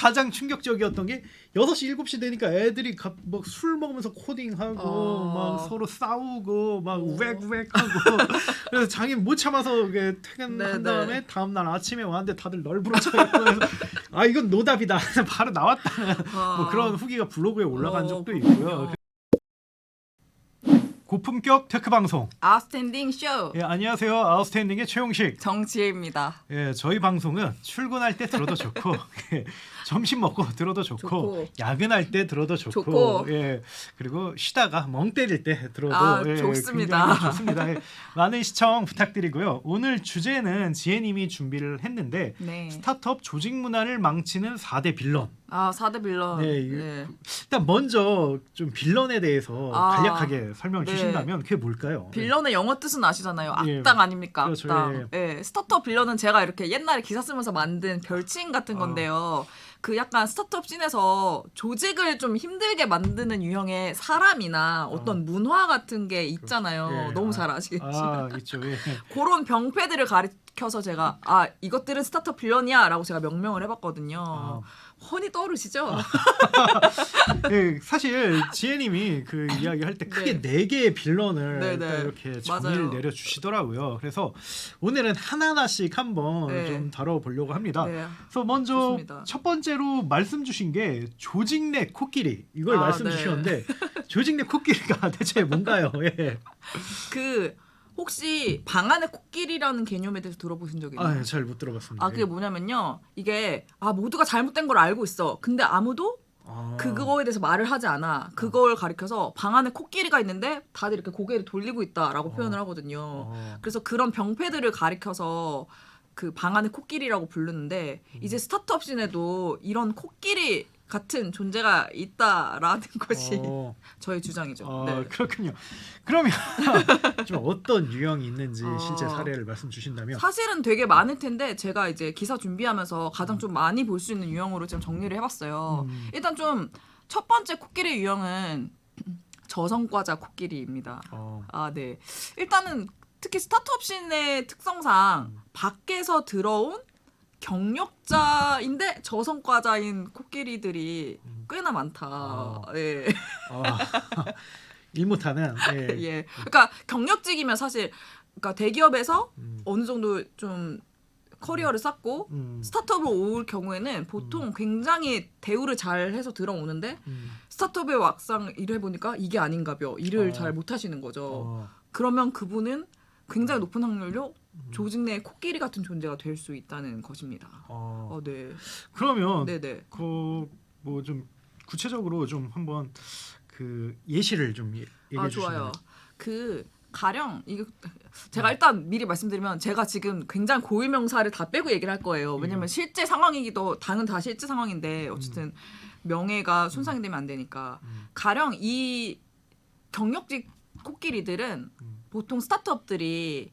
가장 충격적이었던 게 6시 7시 되니까 애들이 막 술 먹으면서 코딩하고 막 서로 싸우고 막 우웩우웩하고 그래서 장인 못 참아서 퇴근한 다음에 다음날 아침에 왔는데 다들 널브러져 있고 그래서 아 이건 노답이다 바로 나왔다 뭐 그런 후기가 블로그에 올라간 적도 있고요. 고품격 테크 방송 아웃스탠딩 쇼. 예, 안녕하세요. 아웃스탠딩의 최용식 정지혜입니다. 예, 저희 방송은 출근할 때 들어도 좋고 예, 점심 먹고 들어도 좋고 야근할 때 들어도 좋고 예, 그리고 쉬다가 멍 때릴 때 들어도 예, 좋습니다. 굉장히 좋습니다. 예, 많은 시청 부탁드리고요. 오늘 주제는 지혜님이 준비를 했는데 네. 스타트업 조직 문화를 망치는 4대 빌런. 4대 빌런. 네, 일단 먼저 좀 빌런에 대해서 간략하게 설명해 주신다면 그게 뭘까요? 빌런의 영어 뜻은 아시잖아요. 예. 악당 아닙니까? 그렇죠, 악당. 예. 스타트업 빌런은 제가 이렇게 옛날에 기사 쓰면서 만든 별칭 같은 건데요. 그 약간 스타트업 씬에서 조직을 좀 힘들게 만드는 유형의 사람이나 어떤 문화 같은 게 있잖아요. 예. 너무 잘 아시겠지만. 있죠. 예. 그런 병폐들을 가리켜서 제가 이것들은 스타트업 빌런이야라고 제가 명명을 해봤거든요. 훤히 떠오르시죠? 네, 사실 지혜님이 그 이야기 할 때 크게 4개의 빌런을 딱 이렇게 정의를 내려주시더라고요. 그래서 오늘은 하나하나씩 한번 좀 다뤄보려고 합니다. 그래서 먼저 좋습니다. 첫 번째로 말씀 주신 게 조직 내 코끼리 이걸 말씀 주셨는데 조직 내 코끼리가 대체 뭔가요? 예. 혹시 방 안의 코끼리라는 개념에 대해서 들어보신 적이 있나요? 잘 못 들어봤습니다. 그게 뭐냐면요. 이게 모두가 잘못된 걸 알고 있어. 근데 아무도 그거에 대해서 말을 하지 않아. 그걸 가리켜서 방 안에 코끼리가 있는데 다들 이렇게 고개를 돌리고 있다라고 표현을 하거든요. 그래서 그런 병폐들을 가리켜서 그 방 안의 코끼리라고 부르는데 이제 스타트업 씬에도 이런 코끼리 같은 존재가 있다라는 것이 저의 주장이죠. 네. 그렇군요. 그러면 좀 어떤 유형이 있는지 실제 사례를 말씀 주신다면 사실은 되게 많을 텐데 제가 이제 기사 준비하면서 가장 좀 많이 볼 수 있는 유형으로 지금 정리를 해봤어요. 일단 좀 첫 번째 코끼리 유형은 저성과자 코끼리입니다. 네. 일단은 특히 스타트업 씬의 특성상 밖에서 들어온 경력자인데 저성과자인 코끼리들이 꽤나 많다. 네. 일 못하는. 예. 그러니까 경력직이면 사실 그러니까 대기업에서 어느 정도 좀 커리어를 쌓고 스타트업을 올 경우에는 보통 굉장히 대우를 잘 해서 들어오는데 스타트업에 막상 일을 해보니까 이게 아닌가벼. 일을 잘 못하시는 거죠. 그러면 그분은 굉장히 높은 확률로 조직 내 코끼리 같은 존재가 될 수 있다는 것입니다. 네. 그러면 네네. 뭐 좀 구체적으로 좀 한번 그 예시를 좀 얘기해 주시면. 좋아요. 가령 이게 제가 일단 미리 말씀드리면 제가 지금 굉장히 고유 명사를 다 빼고 얘기를 할 거예요. 왜냐면 실제 상황이기도 당은 다 실제 상황인데 어쨌든 명예가 손상이 되면 안 되니까. 가령 이 경력직 코끼리들은 보통 스타트업들이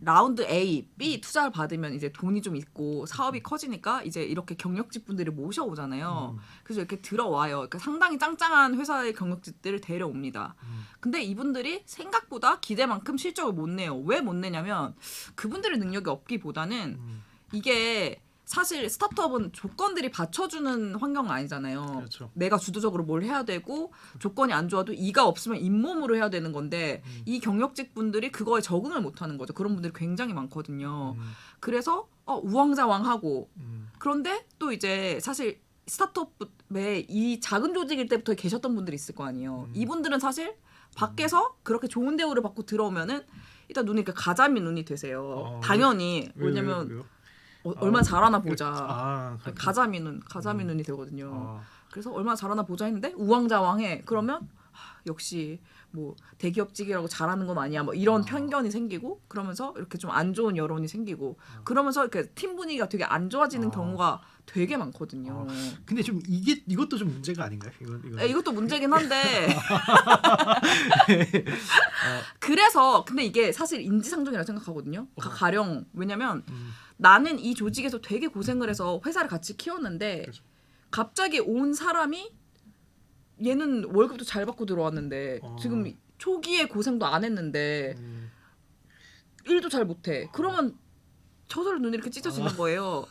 라운드 A, B 투자를 받으면 이제 돈이 좀 있고 사업이 커지니까 이제 이렇게 경력직 분들을 모셔오잖아요. 그래서 이렇게 들어와요. 그러니까 상당히 짱짱한 회사의 경력직들을 데려옵니다. 근데 이분들이 생각보다 기대만큼 실적을 못 내요. 왜 못 내냐면 그분들의 능력이 없기보다는 이게 사실 스타트업은 조건들이 받쳐주는 환경은 아니잖아요. 그렇죠. 내가 주도적으로 뭘 해야 되고 조건이 안 좋아도 이가 없으면 잇몸으로 해야 되는 건데 이 경력직 분들이 그거에 적응을 못하는 거죠. 그런 분들이 굉장히 많거든요. 그래서 우왕좌왕하고 그런데 또 이제 사실 스타트업에 이 작은 조직일 때부터 계셨던 분들이 있을 거 아니에요. 이분들은 사실 밖에서 그렇게 좋은 대우를 받고 들어오면은 일단 눈이 이렇게 가자미 눈이 되세요. 당연히 왜냐면 왜요? 얼마나 잘하나 보자. 가자미 음. 눈이 되거든요. 그래서 얼마나 잘하나 보자 했는데 우왕좌왕해. 그러면 역시 뭐 대기업직이라고 잘하는 건 아니야. 뭐 이런 편견이 생기고 그러면서 이렇게 좀 안 좋은 여론이 생기고 그러면서 이렇게 팀 분위기가 되게 안 좋아지는 경우가 되게 많거든요. 근데 좀 이것도 좀 문제가 아닌가요? 이것도 문제긴 한데 그래서 근데 이게 사실 인지상정이라고 생각하거든요. 가령 왜냐면 나는 이 조직에서 되게 고생을 해서 회사를 같이 키웠는데 그렇죠. 갑자기 온 사람이 얘는 월급도 잘 받고 들어왔는데 지금 초기에 고생도 안 했는데 일도 잘 못해. 그러면 저절로 눈이 이렇게 찢어지는 거예요.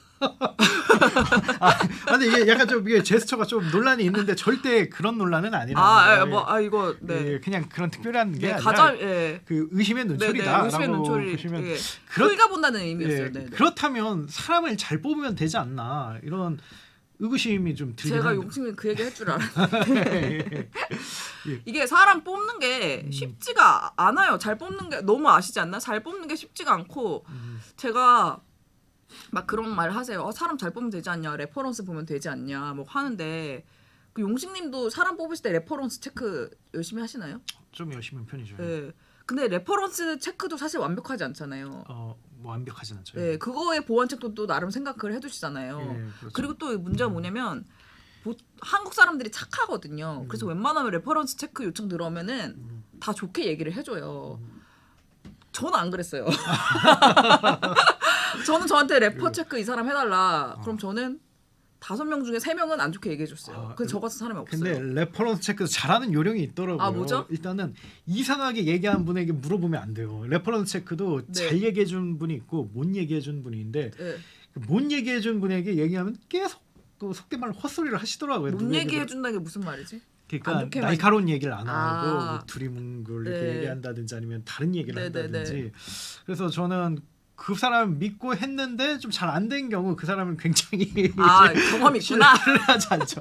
근데 이게 약간 좀 이게 제스처가 좀 논란이 있는데 절대 그런 논란은 아니라. 이거 네. 예, 그냥 그런 특별한 게 아니라 가장 예. 그 의심의 눈초리다. 네, 의심의 눈초리. 보시면 예. 흘가본다는 의미였어요. 예, 네. 그렇다면 사람을 잘 뽑으면 되지 않나 이런 의구심이 좀 들긴 제가 합니다. 용식님 그 얘기 할 줄 알았는데 이게 사람 뽑는 게 쉽지가 않아요. 잘 뽑는 게 너무 아시지 않나? 잘 뽑는 게 쉽지가 않고 제가 막 그런 말 하세요. 사람 잘 뽑으면 되지 않냐? 레퍼런스 보면 되지 않냐? 뭐 하는데 그 용식님도 사람 뽑으실 때 레퍼런스 체크 열심히 하시나요? 좀 열심히 한 편이죠. 네. 근데 레퍼런스 체크도 사실 완벽하지 않잖아요. 뭐 완벽하진 않죠. 네, 그거에 보완책도 또 나름 생각을 해두시잖아요. 예, 그렇죠. 그리고 또 문제가 뭐냐면 한국 사람들이 착하거든요. 그래서 웬만하면 레퍼런스 체크 요청 들어오면은 다 좋게 얘기를 해줘요. 저는 안 그랬어요. 저는 저한테 레퍼 체크 이 사람 해달라. 그럼 저는 5명 중에 3명은 안 좋게 얘기해줬어요. 근데 저 같은 사람이 없어요. 근데 레퍼런스 체크 잘하는 요령이 있더라고요. 뭐죠? 일단은 이상하게 얘기한 분에게 물어보면 안 돼요. 레퍼런스 체크도 네. 잘 얘기해준 분이 있고 못 얘기해준 분이 있는데 네. 못 얘기해준 분에게 얘기하면 계속 그 속된 말로 헛소리를 하시더라고요. 못 얘기해준다는 게 무슨 말이지? 그러니까 날카로운 얘기를 안 하고 아. 뭐 두리뭉 걸 이렇게 네. 얘기한다든지 아니면 다른 얘기를 네네네. 한다든지. 그래서 저는 그 사람 믿고 했는데 좀 잘 안 된 경우 그 사람은 굉장히 경험이 있구나. 신뢰하지 않죠.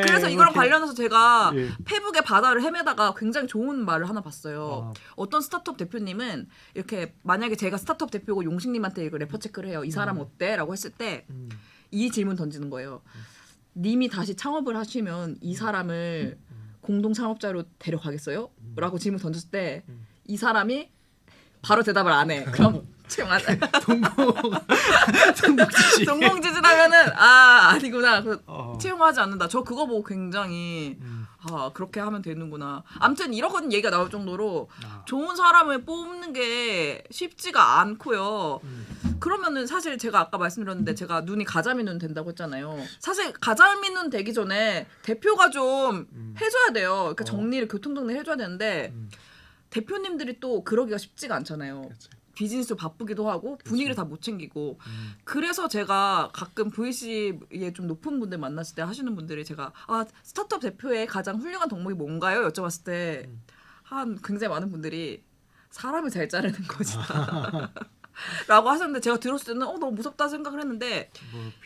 그래서 예, 이거랑 뭐 이렇게- 관련해서 제가 예. 페북의 바다를 헤매다가 굉장히 좋은 말을 하나 봤어요. 아. 어떤 스타트업 대표님은 이렇게 만약에 제가 스타트업 대표고 용식님한테 이거 레퍼 체크를 해요. 이 사람 어때? 라고 했을 때 이 질문 던지는 거예요. 님이 다시 창업을 하시면 이 사람을 공동 창업자로 데려가겠어요? 라고 질문 던졌을 때 이 사람이 바로 대답을 안 해. 그럼 채용 안 해. 동공지시. 동공지진하면은 아니구나. 어. 채용하지 않는다. 저 그거 보고 굉장히 그렇게 하면 되는구나. 아무튼 이런 얘기가 나올 정도로 좋은 사람을 뽑는 게 쉽지가 않고요. 그러면은 사실 제가 아까 말씀드렸는데 제가 눈이 가자미 눈 된다고 했잖아요. 사실 가자미 눈 되기 전에 대표가 좀 해줘야 돼요. 그러니까 정리를 교통정리 해줘야 되는데 대표님들이 또 그러기가 쉽지가 않잖아요. 그렇죠. 비즈니스도 바쁘기도 하고 분위기를 다 못 챙기고 그래서 제가 가끔 VC에 좀 높은 분들 만났을 때 하시는 분들이 제가 스타트업 대표의 가장 훌륭한 덕목이 뭔가요? 여쭤봤을 때 굉장히 많은 분들이 사람을 잘 자르는 것이다 라고 하셨는데 제가 들었을 때는 너무 무섭다 생각을 했는데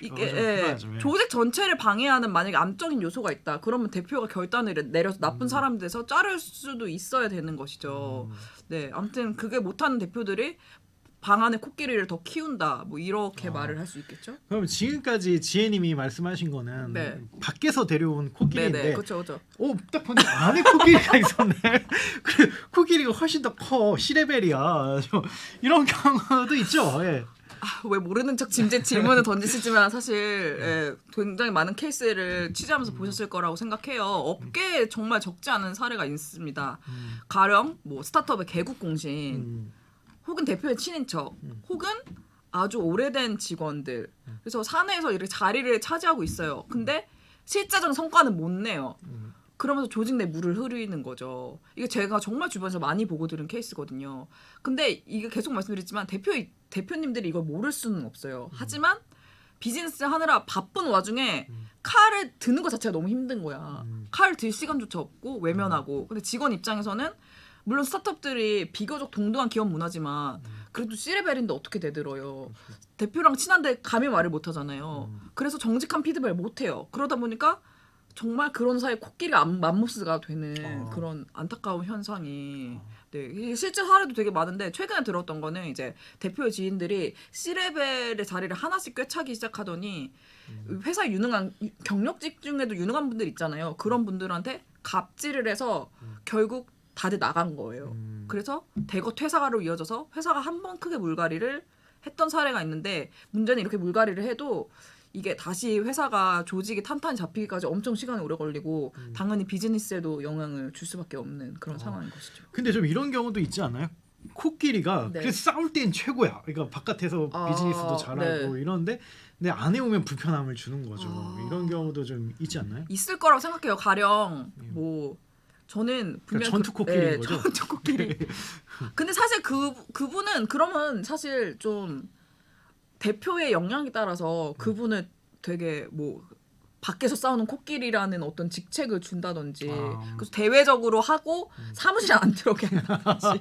이게 조직 전체를 방해하는 만약에 암적인 요소가 있다 그러면 대표가 결단을 내려서 나쁜 사람들에서 자를 수도 있어야 되는 것이죠. 네, 아무튼 그게 못하는 대표들이 방 안에 코끼리를 더 키운다 뭐 이렇게 말을 할 수 있겠죠. 그럼 지금까지 지혜님이 말씀하신 거는 네. 밖에서 데려온 코끼리인데 네네 그렇죠. 딱 보니 안에 코끼리가 있었네. 그래 코끼리가 훨씬 더 커. C레벨이야. 이런 경우도 있죠. 예. 왜 모르는 척 질문을 던지시지만 사실 굉장히 많은 케이스를 취재하면서 보셨을 거라고 생각해요. 업계에 정말 적지 않은 사례가 있습니다. 가령 뭐 스타트업의 개국 공신 혹은 대표의 친인척 혹은 아주 오래된 직원들 그래서 사내에서 이렇게 자리를 차지하고 있어요. 근데 실제적인 성과는 못 내요. 그러면서 조직 내 물을 흐리는 거죠. 이게 제가 정말 주변에서 많이 보고 들은 케이스거든요. 근데 이게 계속 말씀드렸지만 대표님들이 이걸 모를 수는 없어요. 하지만 비즈니스 하느라 바쁜 와중에 칼을 드는 것 자체가 너무 힘든 거야. 칼을 들 시간조차 없고 외면하고. 근데 직원 입장에서는 물론 스타트업들이 비교적 동등한 기업 문화지만 그래도 C레벨인데 어떻게 대들어요. 대표랑 친한데 감히 말을 못하잖아요. 그래서 정직한 피드백을 못해요. 그러다 보니까 정말 그런 사이에 코끼리가 맘모스가 되는 그런 안타까운 현상이 네, 실제 사례도 되게 많은데 최근에 들었던 거는 이제 대표의 지인들이 C레벨의 자리를 하나씩 꿰차기 시작하더니 회사 유능한 경력직 중에도 유능한 분들 있잖아요. 그런 분들한테 갑질을 해서 결국 다들 나간 거예요. 그래서 대거 퇴사로 이어져서 회사가 한 번 크게 물갈이를 했던 사례가 있는데 문제는 이렇게 물갈이를 해도 이게 다시 회사가 조직이 탄탄히 잡히기까지 엄청 시간이 오래 걸리고 당연히 비즈니스에도 영향을 줄 수밖에 없는 그런 상황인 것이죠. 근데 좀 이런 경우도 있지 않아요? 코끼리가 네. 그래서 싸울 땐 최고야. 그러니까 바깥에서 비즈니스도 잘하고 네. 이러는데 근데 안에 오면 불편함을 주는 거죠. 이런 경우도 좀 있지 않나요? 있을 거라고 생각해요. 가령 뭐 저는 분명 전투 코끼리인 거죠? 전투 코끼리. 근데 사실 그분은 그러면 사실 좀 대표의 역량에 따라서 그분을 되게 뭐 밖에서 싸우는 코끼리라는 어떤 직책을 준다든지 그래서 대외적으로 하고 사무실에 안 들어오게 한다든지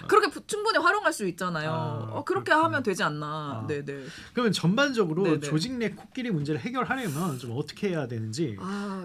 그렇게 충분히 활용할 수 있잖아요. 그렇게 그렇구나. 하면 되지 않나. 네네. 그러면 전반적으로 네네. 조직 내 코끼리 문제를 해결하려면 좀 어떻게 해야 되는지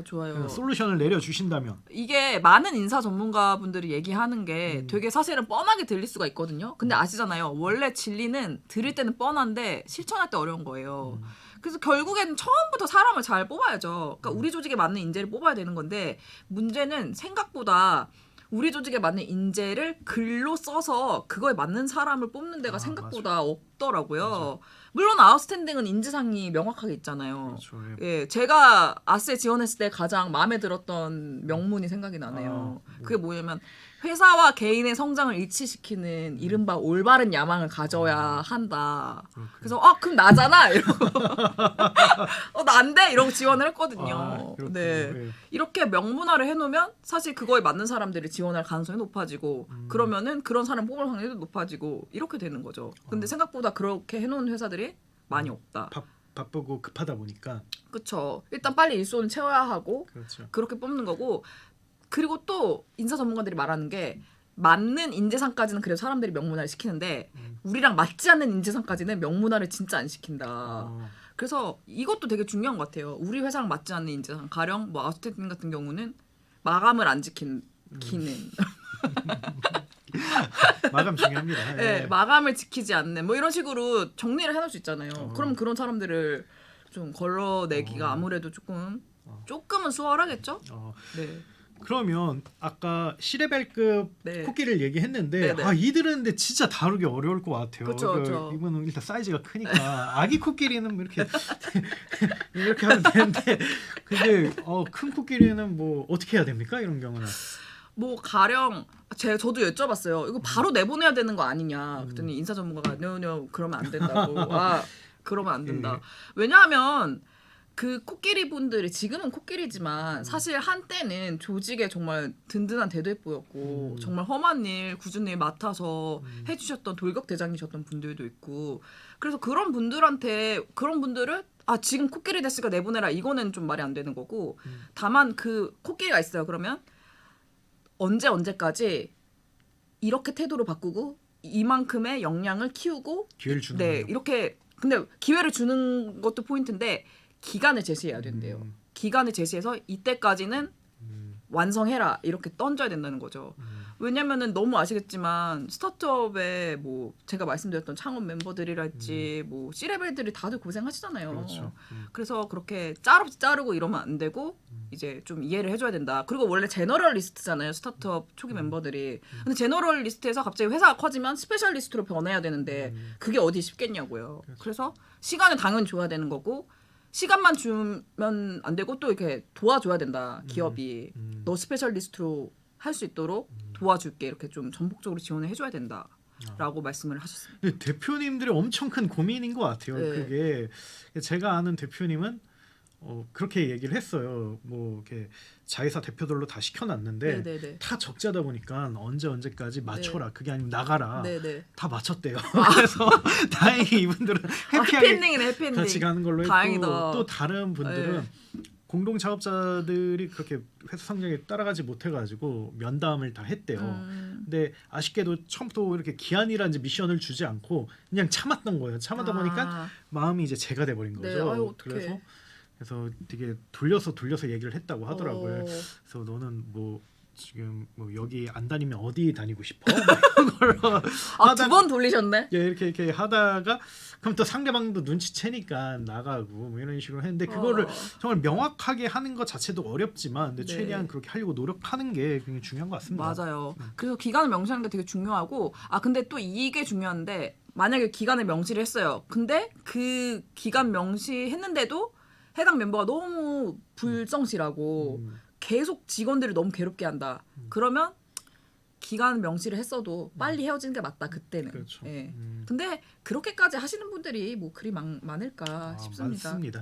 좋아요. 솔루션을 내려주신다면. 이게 많은 인사 전문가분들이 얘기하는 게 되게 사실은 뻔하게 들릴 수가 있거든요. 근데 아시잖아요. 원래 진리는 들을 때는 뻔한데 실천할 때 어려운 거예요. 그래서 결국에는 처음부터 사람을 잘 뽑아야죠. 그러니까 우리 조직에 맞는 인재를 뽑아야 되는 건데 문제는 생각보다 우리 조직에 맞는 인재를 글로 써서 그거에 맞는 사람을 뽑는 데가 생각보다 없더라고요. 맞아. 물론 아웃스탠딩은 인지상이 명확하게 있잖아요. 그렇죠. 예, 제가 아스에 지원했을 때 가장 마음에 들었던 명문이 생각이 나네요. 그게 뭐냐면 회사와 개인의 성장을 일치시키는 이른바 올바른 야망을 가져야 한다. 그래서 그럼 나잖아 이러고 난데 이러고 지원을 했거든요. 네. 이렇게 명문화를 해놓으면 사실 그거에 맞는 사람들이 지원할 가능성이 높아지고 그러면은 그런 사람 뽑을 확률도 높아지고 이렇게 되는 거죠. 근데 생각보다 그렇게 해놓은 회사들이 많이 없다. 바쁘고 급하다 보니까. 그렇죠. 일단 빨리 일손을 채워야 하고 그렇죠. 그렇게 뽑는 거고 그리고 또 인사 전문가들이 말하는 게 맞는 인재상까지는 그래도 사람들이 명문화를 시키는데 우리랑 맞지 않는 인재상까지는 명문화를 진짜 안 시킨다. 그래서 이것도 되게 중요한 것 같아요. 우리 회사랑 맞지 않는 인재상 가령 뭐 아웃스탠딩 같은 경우는 마감을 안 지키는 마감 중요합니다. 네, 마감을 지키지 않는 뭐 이런 식으로 정리를 해놓을 수 있잖아요. 그럼 그런 사람들을 좀 걸러내기가 아무래도 조금은 수월하겠죠? 네. 그러면 아까 시레벨급 네. 코끼리를 얘기했는데 네네. 이들은 근데 진짜 다루기 어려울 것 같아요. 그쵸. 이거는 일단 사이즈가 크니까 아기 코끼리는 뭐 이렇게 이렇게 하면 되는데 근데 큰 코끼리는 뭐 어떻게 해야 됩니까? 이런 경우는. 뭐 가령 저도 여쭤봤어요. 이거 바로 내보내야 되는 거 아니냐. 그랬더니 인사 전문가가 no, 그러면 안 된다고. 그러면 안 된다. 왜냐하면 그 코끼리 분들이 지금은 코끼리지만 사실 한때는 조직에 정말 든든한 대대보였고 정말 험한 일, 굳은 일 맡아서 해주셨던 돌격 대장이셨던 분들도 있고 그래서 그런 분들을 지금 코끼리 됐으니까 내보내라 이거는 좀 말이 안 되는 거고 다만 그 코끼리가 있어요. 그러면 언제까지 이렇게 태도를 바꾸고 이만큼의 역량을 키우고 기회를 주는 거예요. 이렇게 근데 기회를 주는 것도 포인트인데 기간을 제시해야 된대요. 기간을 제시해서 이때까지는 완성해라 이렇게 던져야 된다는 거죠. 왜냐면은 너무 아시겠지만 스타트업에 뭐 제가 말씀드렸던 창업 멤버들이랄지 뭐 C레벨들이 다들 고생하시잖아요. 그렇죠. 그래서 그렇게 자르고 이러면 안 되고 이제 좀 이해를 해줘야 된다. 그리고 원래 제너럴리스트잖아요. 스타트업 초기 멤버들이. 근데 제너럴리스트에서 갑자기 회사가 커지면 스페셜리스트로 변해야 되는데 그게 어디 쉽겠냐고요. 그래서 시간을 당연히 줘야 되는 거고 시간만 주면 안 되고 또 이렇게 도와줘야 된다. 기업이 너 스페셜리스트로 할 수 있도록 도와줄게 이렇게 좀 전폭적으로 지원을 해줘야 된다라고 말씀을 하셨습니다. 근데 대표님들이 엄청 큰 고민인 것 같아요. 네. 그게 제가 아는 대표님은 그렇게 얘기를 했어요. 뭐 이렇게 자회사 대표들로 다 시켜놨는데 네네네. 다 적자다 보니까 언제까지 맞춰라. 그게 아니면 나가라. 네네. 다 맞췄대요. 그래서 다행히 이분들은 해피하게 해피엔딩이네 해피엔딩. 같이 가는 걸로 했고 다행이다. 또 다른 분들은 공동 작업자들이 그렇게 회사 성장에 따라가지 못해가지고 면담을 다 했대요. 근데 아쉽게도 처음부터 이렇게 기한이라는 미션을 주지 않고 그냥 참았던 거예요. 참았다 보니까 마음이 이제 제가 돼버린 거죠. 네, 아유, 어떡해. 그래서 되게 돌려서 얘기를 했다고 하더라고요. 그래서 너는 뭐 지금 뭐 여기 안 다니면 어디 다니고 싶어? 이런 걸로 두 번 돌리셨네. 예, 이렇게 하다가 그럼 또 상대방도 눈치채니까 나가고 뭐 이런 식으로 했는데 그거를 정말 명확하게 하는 것 자체도 어렵지만 근데 최대한 그렇게 하려고 노력하는 게 굉장히 중요한 것 같습니다. 맞아요. 그래서 기간을 명시하는 게 되게 중요하고 근데 또 이게 중요한데 만약에 기간을 명시를 했어요. 근데 그 기간 명시했는데도 해당 멤버가 너무 불성실하고 계속 직원들을 너무 괴롭게 한다. 그러면 기간 명시를 했어도 빨리 헤어지는 게 맞다. 그때는. 그렇죠. 예. 근데 그렇게까지 하시는 분들이 뭐 그리 많을까 싶습니다. 많습니다.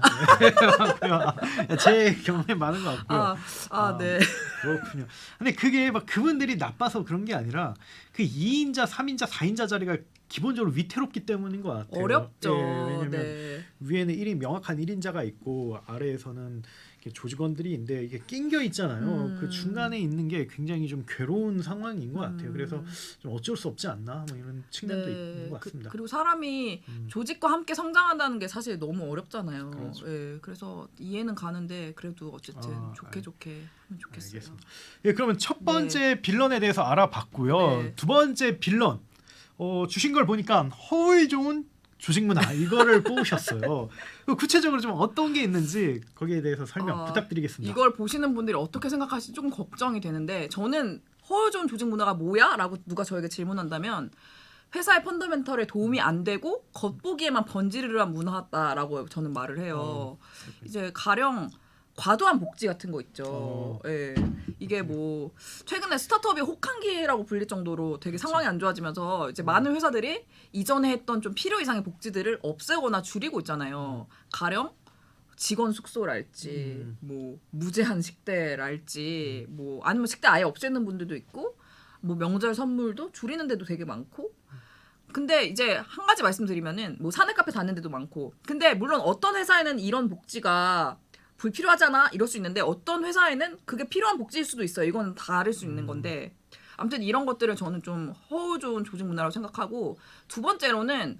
네. 제 경험에 많은 것 같고요. 네. 그렇군요. 근데 그게 막 그분들이 나빠서 그런 게 아니라 그 2인자, 3인자, 4인자 자리가 기본적으로 위태롭기 때문인 것 같아요. 어렵죠. 왜냐면 네. 위에는 명확한 1인자가 있고 아래에서는 이렇게 조직원들이 있는데 이게 낑겨 있잖아요. 그 중간에 있는 게 굉장히 좀 괴로운 상황인 것 같아요. 그래서 좀 어쩔 수 없지 않나 뭐 이런 측면도 있는 것 같습니다. 그리고 사람이 조직과 함께 성장한다는 게 사실 너무 어렵잖아요. 그렇죠. 예, 그래서 이해는 가는데 그래도 어쨌든 좋게 하면 좋겠어요. 알겠습니다. 예, 그러면 첫 번째 빌런에 대해서 알아봤고요. 네. 두 번째 빌런 주신 걸 보니까 허울 좋은 조직 문화 이거를 뽑으셨어요. 구체적으로 좀 어떤 게 있는지 거기에 대해서 설명 부탁드리겠습니다. 이걸 보시는 분들이 어떻게 생각하실지 조금 걱정이 되는데 저는 허울 좋은 조직 문화가 뭐야? 라고 누가 저에게 질문한다면 회사의 펀더멘털에 도움이 안 되고 겉보기에만 번지르르한 문화다라고 저는 말을 해요. 이제 가령 과도한 복지 같은 거 있죠. 예. 이게 뭐 최근에 스타트업이 혹한기라고 불릴 정도로 되게 상황이 안 좋아지면서 이제 많은 회사들이 이전에 했던 좀 필요 이상의 복지들을 없애거나 줄이고 있잖아요. 가령 직원 숙소랄지 뭐 무제한 식대랄지 뭐 아니면 식대 아예 없애는 분들도 있고 뭐 명절 선물도 줄이는 데도 되게 많고 근데 이제 한 가지 말씀드리면은 뭐 사내 카페 다니는 데도 많고 근데 물론 어떤 회사에는 이런 복지가 불필요하잖아 이럴 수 있는데 어떤 회사에는 그게 필요한 복지일 수도 있어요. 이건 다를 수 있는 건데 아무튼 이런 것들을 저는 좀 허울 좋은 조직 문화라고 생각하고 두 번째로는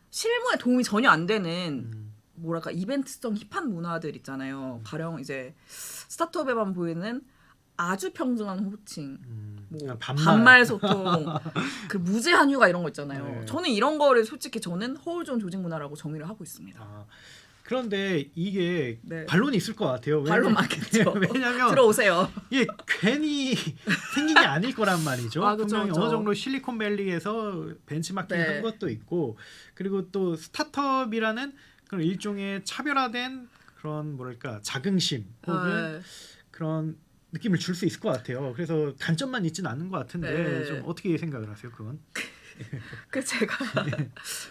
실무에 도움이 전혀 안 되는 뭐랄까 이벤트성 힙한 문화들 있잖아요. 가령 이제 스타트업에만 보이는 아주 평등한 호칭, 뭐 반말 소통, 그 무제한 휴가 이런 거 있잖아요. 네. 저는 이런 거를 솔직히 저는 허울 좋은 조직 문화라고 정의를 하고 있습니다. 그런데 이게 네. 반론이 있을 것 같아요. 반론 많겠죠. 왜냐하면 들어오세요. 이게 괜히 생긴 게 아닐 거란 말이죠. 그쵸, 분명히 그쵸. 어느 정도 실리콘밸리에서 벤치마킹 네. 한 것도 있고 그리고 또 스타트업이라는 그런 일종의 차별화된 그런 뭐랄까 자긍심 혹은 그런 느낌을 줄 수 있을 것 같아요. 그래서 단점만 있지는 않는 것 같은데 네. 좀 어떻게 생각을 하세요, 그건? 그 제가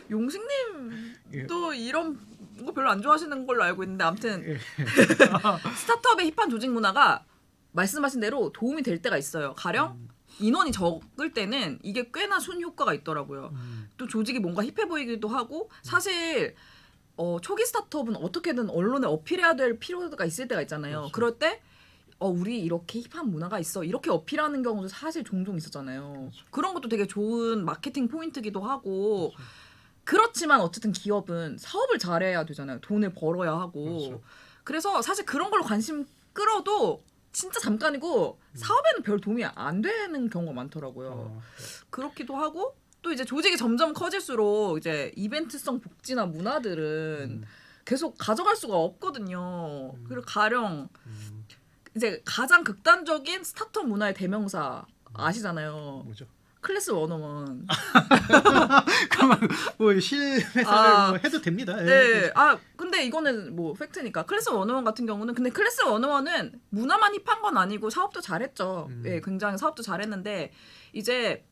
용식님도 이런 거 별로 안 좋아하시는 걸로 알고 있는데 아무튼 스타트업의 힙한 조직 문화가 말씀하신 대로 도움이 될 때가 있어요. 가령 인원이 적을 때는 이게 꽤나 순효과가 있더라고요. 또 조직이 뭔가 힙해 보이기도 하고 사실 초기 스타트업은 어떻게든 언론에 어필해야 될 필요가 있을 때가 있잖아요. 그렇죠. 그럴 때 우리 이렇게 힙한 문화가 있어 이렇게 어필하는 경우도 사실 종종 있었잖아요. 그렇죠. 그런 것도 되게 좋은 마케팅 포인트기도 하고 그렇지만 어쨌든 기업은 사업을 잘해야 되잖아요. 돈을 벌어야 하고 그렇죠. 그래서 사실 그런 걸로 관심 끌어도 진짜 잠깐이고 사업에는 별 도움이 안 되는 경우가 많더라고요. 그렇기도 하고 또 이제 조직이 점점 커질수록 이제 이벤트성 복지나 문화들은 계속 가져갈 수가 없거든요. 그리고 가령 이제 가장 극단적인 스타트업 문화의 대명사 아시잖아요. 뭐죠? 클래스 101. 그러면 뭐 실회사를 뭐 해도 됩니다. 네. 근데 이거는 뭐 팩트니까. 클래스 101 같은 경우는 근데 클래스 101은 문화만 힙한 건 아니고 사업도 잘했죠. 예, 굉장히 사업도 잘했는데 이제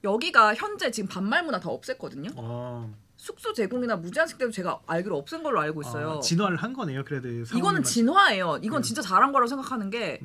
여기가 현재 지금 반말 문화 다 없앴거든요. 숙소 제공이나 무제한 식대도 제가 알기로 없앤 걸로 알고 있어요. 진화를 한 거네요. 그래도 이거는 진화예요. 이건 진짜 잘한 거라고 생각하는 게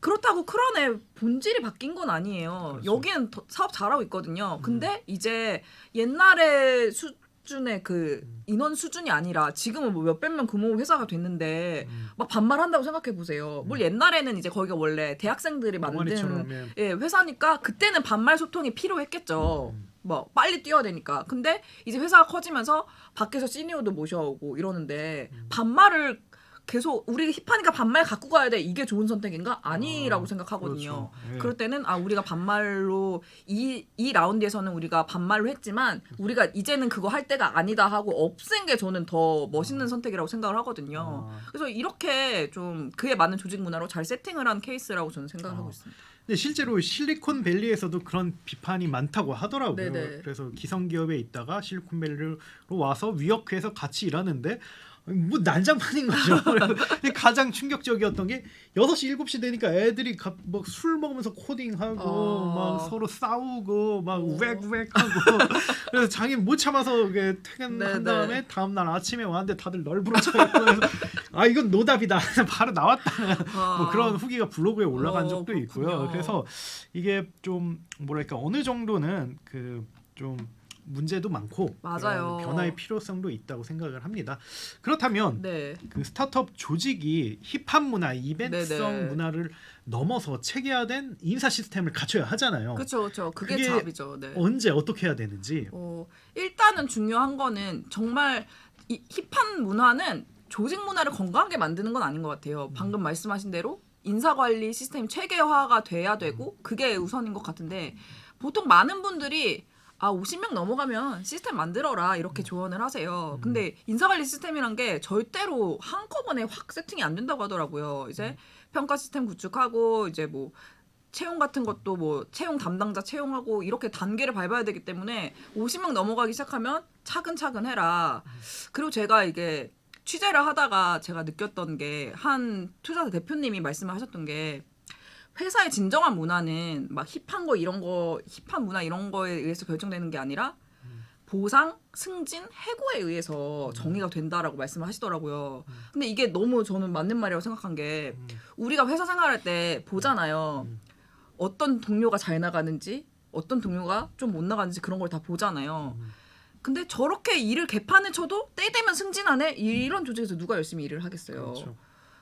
그렇다고 크런의 본질이 바뀐 건 아니에요. 그렇죠. 여기는 사업 잘하고 있거든요. 근데 이제 옛날의 수준의 그 인원 수준이 아니라 지금은 뭐 몇백 명 규모 회사가 됐는데 막 반말한다고 생각해 보세요. 뭘 옛날에는 이제 거기가 원래 대학생들이 만든 회사니까 그때는 반말 소통이 필요했겠죠. 뭐 빨리 뛰어야 되니까. 근데 이제 회사가 커지면서 밖에서 시니어도 모셔오고 이러는데 반말을 계속 우리 힙하니까 반말 갖고 가야 돼. 이게 좋은 선택인가? 아니라고 생각하거든요. 그렇죠. 네. 그럴 때는 우리가 반말로 이 라운드에서는 우리가 반말로 했지만 우리가 이제는 그거 할 때가 아니다 하고 없앤 게 저는 더 멋있는 선택이라고 생각을 하거든요. 그래서 이렇게 좀 그에 맞는 조직 문화로 잘 세팅을 한 케이스라고 저는 생각을 하고 있습니다. 근데 실제로 실리콘밸리에서도 그런 비판이 많다고 하더라고요. 네네. 그래서 기성기업에 있다가 실리콘밸리로 와서 위워크에서 같이 일하는데 뭐 난장판인 거죠. 가장 충격적이었던 게 6시 7시 되니까 애들이 막 술 먹으면서 코딩하고 막 서로 싸우고 막 우웩우웩하고 그래서 장인 못 참아서 퇴근한 다음에 다음 날 아침에 왔는데 다들 널브러 쳐 있고 그래서 이건 노답이다. 바로 나왔다는 뭐 그런 후기가 블로그에 올라간 적도 있고요. 그래서 이게 좀 뭐랄까 어느 정도는 그 좀 문제도 많고 맞아요. 그런 변화의 필요성도 있다고 생각을 합니다. 그렇다면 네. 그 스타트업 조직이 힙합 문화, 이벤트성 네네. 문화를 넘어서 체계화된 인사 시스템을 갖춰야 하잖아요. 그렇죠. 그게 그게 잡이죠. 네. 언제 어떻게 해야 되는지. 일단은 중요한 거는 정말 이 힙한 문화는 조직 문화를 건강하게 만드는 건 아닌 것 같아요. 방금 말씀하신 대로 인사관리 시스템 체계화가 돼야 되고 그게 우선인 것 같은데 보통 많은 분들이 50명 넘어가면 시스템 만들어라 이렇게 조언을 하세요. 근데 인사관리 시스템이란 게 절대로 한꺼번에 확 세팅이 안 된다고 하더라고요. 이제 평가 시스템 구축하고 이제 뭐 채용 같은 것도 뭐 채용 담당자 채용하고 이렇게 단계를 밟아야 되기 때문에 50명 넘어가기 시작하면 차근차근 해라. 그리고 제가 이게 취재를 하다가 제가 느꼈던 게 한 투자사 대표님이 말씀하셨던 게 회사의 진정한 문화는 막 힙한 거 이런 거 힙한 문화 이런 거에 의해서 결정되는 게 아니라 보상, 승진, 해고에 의해서 정의가 된다라고 말씀을 하시더라고요. 근데 이게 너무 저는 맞는 말이라고 생각한 게 우리가 회사 생활할 때 보잖아요. 어떤 동료가 잘 나가는지 어떤 동료가 좀 못 나가는지 그런 걸 다 보잖아요. 근데 저렇게 일을 개판을 쳐도 때 되면 승진하네? 이런 조직에서 누가 열심히 일을 하겠어요. 그렇죠.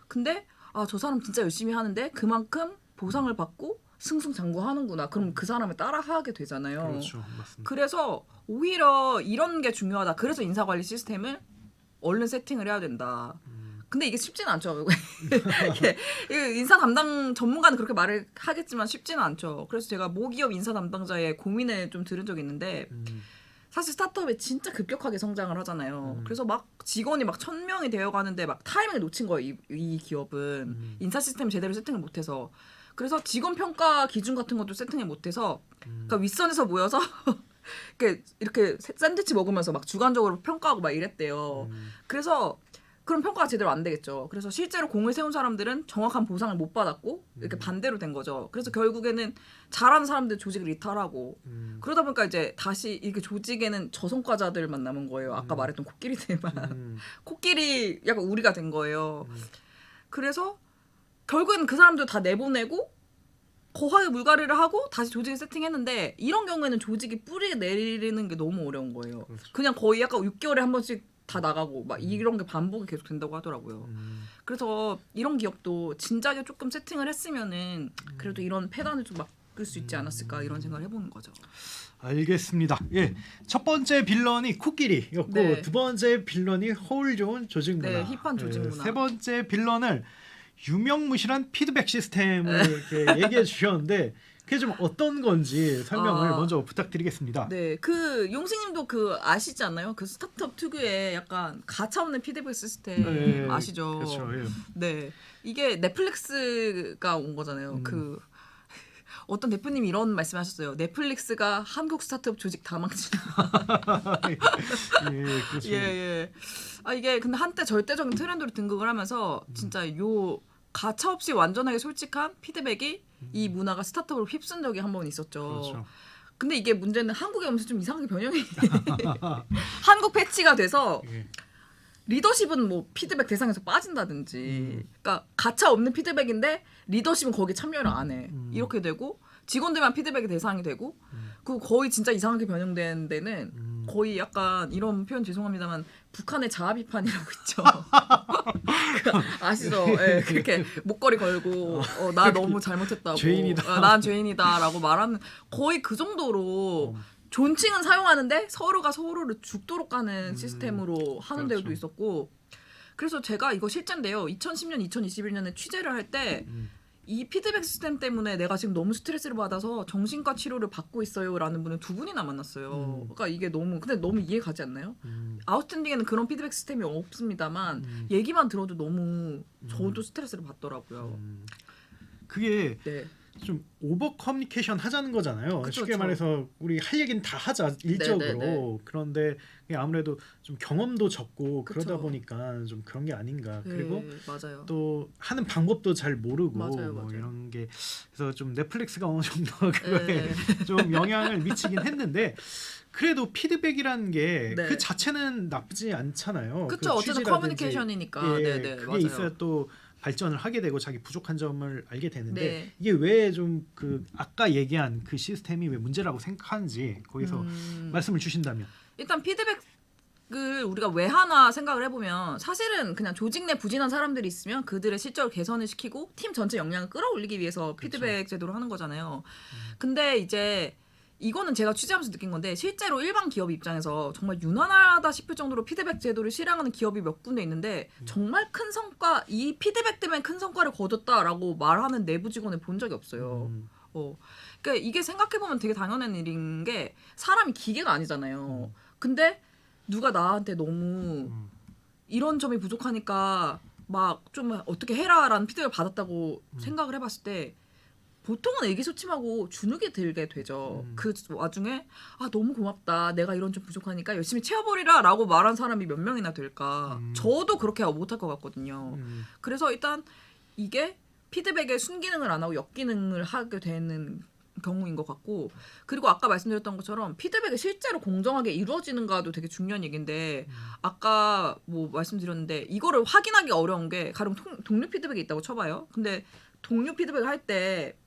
근데 저 사람 진짜 열심히 하는데 그만큼 보상을 받고 승승장구하는구나. 그럼 그 사람을 따라하게 되잖아요. 그렇죠. 맞습니다. 그래서 오히려 이런 게 중요하다. 그래서 인사관리 시스템을 얼른 세팅을 해야 된다. 근데 이게 쉽지는 않죠. 이게 인사 담당 전문가는 그렇게 말을 하겠지만 쉽지는 않죠. 그래서 제가 모기업 인사 담당자의 고민을 좀 들은 적이 있는데 사실 스타트업이 진짜 급격하게 성장을 하잖아요. 그래서 막 직원이 막 1,000명이 되어가는데 막 타이밍을 놓친 거예요. 이 기업은 인사 시스템 제대로 세팅을 못해서. 그래서 직원 평가 기준 같은 것도 세팅을 못해서 그러니까 윗선에서 모여서 이렇게 샌드위치 먹으면서 막 주관적으로 평가하고 막 이랬대요. 그래서 그럼 평가가 제대로 안 되겠죠. 그래서 실제로 공을 세운 사람들은 정확한 보상을 못 받았고 이렇게 반대로 된 거죠. 그래서 결국에는 잘하는 사람들 조직을 이탈하고 그러다 보니까 이제 다시 이렇게 조직에는 저성과자들만 남은 거예요. 아까 말했던 코끼리들만. 코끼리 약간 우리가 된 거예요. 그래서 결국에는 그 사람들 다 내보내고 거하게 물갈이를 하고 다시 조직을 세팅했는데 이런 경우에는 조직이 뿌리 내리는 게 너무 어려운 거예요. 그렇죠. 그냥 거의 약간 6개월에 한 번씩 다 나가고 막 이런 게 반복이 계속 된다고 하더라고요. 그래서 이런 기업도 진작에 조금 세팅을 했으면은 그래도 이런 폐단을 좀 막을 수 있지 않았을까 이런 생각을 해보는 거죠. 알겠습니다. 예, 첫 번째 빌런이 코끼리였고 네. 두 번째 빌런이 허울 좋은 조직 문화. 네, 힙한 조직 문화. 세 번째 빌런을 유명무실한 피드백 시스템을 이렇게 얘기해 주셨는데 그게 좀 어떤 건지 설명을 먼저 부탁드리겠습니다. 네, 그 용식님도 그 아시지 않나요? 그 스타트업 특유의 약간 가차없는 피드백 시스템 아시죠? 그렇죠. 예. 네, 이게 넷플릭스가 온 거잖아요. 그 어떤 대표님이 이런 말씀하셨어요. 넷플릭스가 한국 스타트업 조직 다 망친다. 예, 그렇죠. 예. 이게 근데 한때 절대적인 트렌드로 등극을 하면서 진짜 요 가차 없이 완전하게 솔직한 피드백이 이 문화가 스타트업을 휩쓴 적이 한 번 있었죠. 그렇죠. 근데 이게 문제는 한국에 오면서 좀 이상하게 변형이 한국 패치가 돼서 예. 리더십은 뭐 피드백 대상에서 빠진다든지 그러니까 가차 없는 피드백인데 리더십은 거기에 참여를 안 해. 이렇게 되고 직원들만 피드백의 대상이 되고 그 거의 진짜 이상하게 변형된 데는 거의 약간 이런 표현 죄송합니다만 북한의 자아 비판이라고 있죠. 아시죠? 예, 그렇게 목걸이 걸고 나 너무 잘못했다고. 죄인이다. 난 죄인이다라고 말하는 거의 그 정도로 존칭은 사용하는데 서로가 서로를 죽도록 가는 시스템으로 하는 그렇죠. 데도 있었고 그래서 제가 이거 실제인데요. 2010년, 2021년에 취재를 할 때 이 피드백 시스템 때문에 내가 지금 너무 스트레스를 받아서 정신과 치료를 받고 있어요라는 분을 2분이나 만났어요. 그러니까 이게 근데 너무 이해 가지 않나요? 아웃스탠딩에는 그런 피드백 시스템이 없습니다만 얘기만 들어도 너무 저도 스트레스를 받더라고요. 그게 네. 좀 오버 커뮤니케이션 하자는 거잖아요. 그쵸, 쉽게 그쵸. 말해서 우리 할 얘기는 다 하자 일적으로. 네. 그런데 그게 아무래도 좀 경험도 적고 그쵸. 그러다 보니까 좀 그런 게 아닌가. 그리고 맞아요. 또 하는 방법도 잘 모르고 맞아요. 이런 게 그래서 좀 넷플릭스가 어느 정도 그거에 좀 영향을 미치긴 했는데 그래도 피드백이라는 게 그 네. 자체는 나쁘지 않잖아요. 그쵸. 어쨌든 취지라든지. 커뮤니케이션이니까. 예, 네네. 그게 맞아요. 있어야 또 발전을 하게 되고 자기 부족한 점을 알게 되는데 네. 이게 왜 좀 그 아까 얘기한 그 시스템이 왜 문제라고 생각하는지 거기서 말씀을 주신다면. 일단 피드백을 우리가 왜 하나 생각을 해보면 사실은 그냥 조직 내 부진한 사람들이 있으면 그들의 실적을 개선을 시키고 팀 전체 역량을 끌어올리기 위해서 피드백 제도를 하는 거잖아요. 근데 이제 이거는 제가 취재하면서 느낀 건데 실제로 일반 기업 입장에서 정말 유난하다 싶을 정도로 피드백 제도를 실행하는 기업이 몇 군데 있는데 정말 큰 성과, 이 피드백 때문에 큰 성과를 거뒀다라고 말하는 내부 직원을 본 적이 없어요. 그러니까 이게 생각해보면 되게 당연한 일인 게 사람이 기계가 아니잖아요. 근데 누가 나한테 너무 이런 점이 부족하니까 막 좀 어떻게 해라라는 피드백을 받았다고 생각을 해봤을 때 보통은 의기소침하고 주눅이 들게 되죠. 그 와중에 아 너무 고맙다. 내가 이런 좀 부족하니까 열심히 채워버리라 라고 말한 사람이 몇 명이나 될까. 저도 그렇게 못할 것 같거든요. 그래서 일단 이게 피드백의 순기능을 안 하고 역기능을 하게 되는 경우인 것 같고 그리고 아까 말씀드렸던 것처럼 피드백이 실제로 공정하게 이루어지는가도 되게 중요한 얘기인데 아까 뭐 말씀드렸는데 이거를 확인하기 어려운 게 가령 동료 피드백이 있다고 쳐봐요. 근데 동료 피드백을 할 때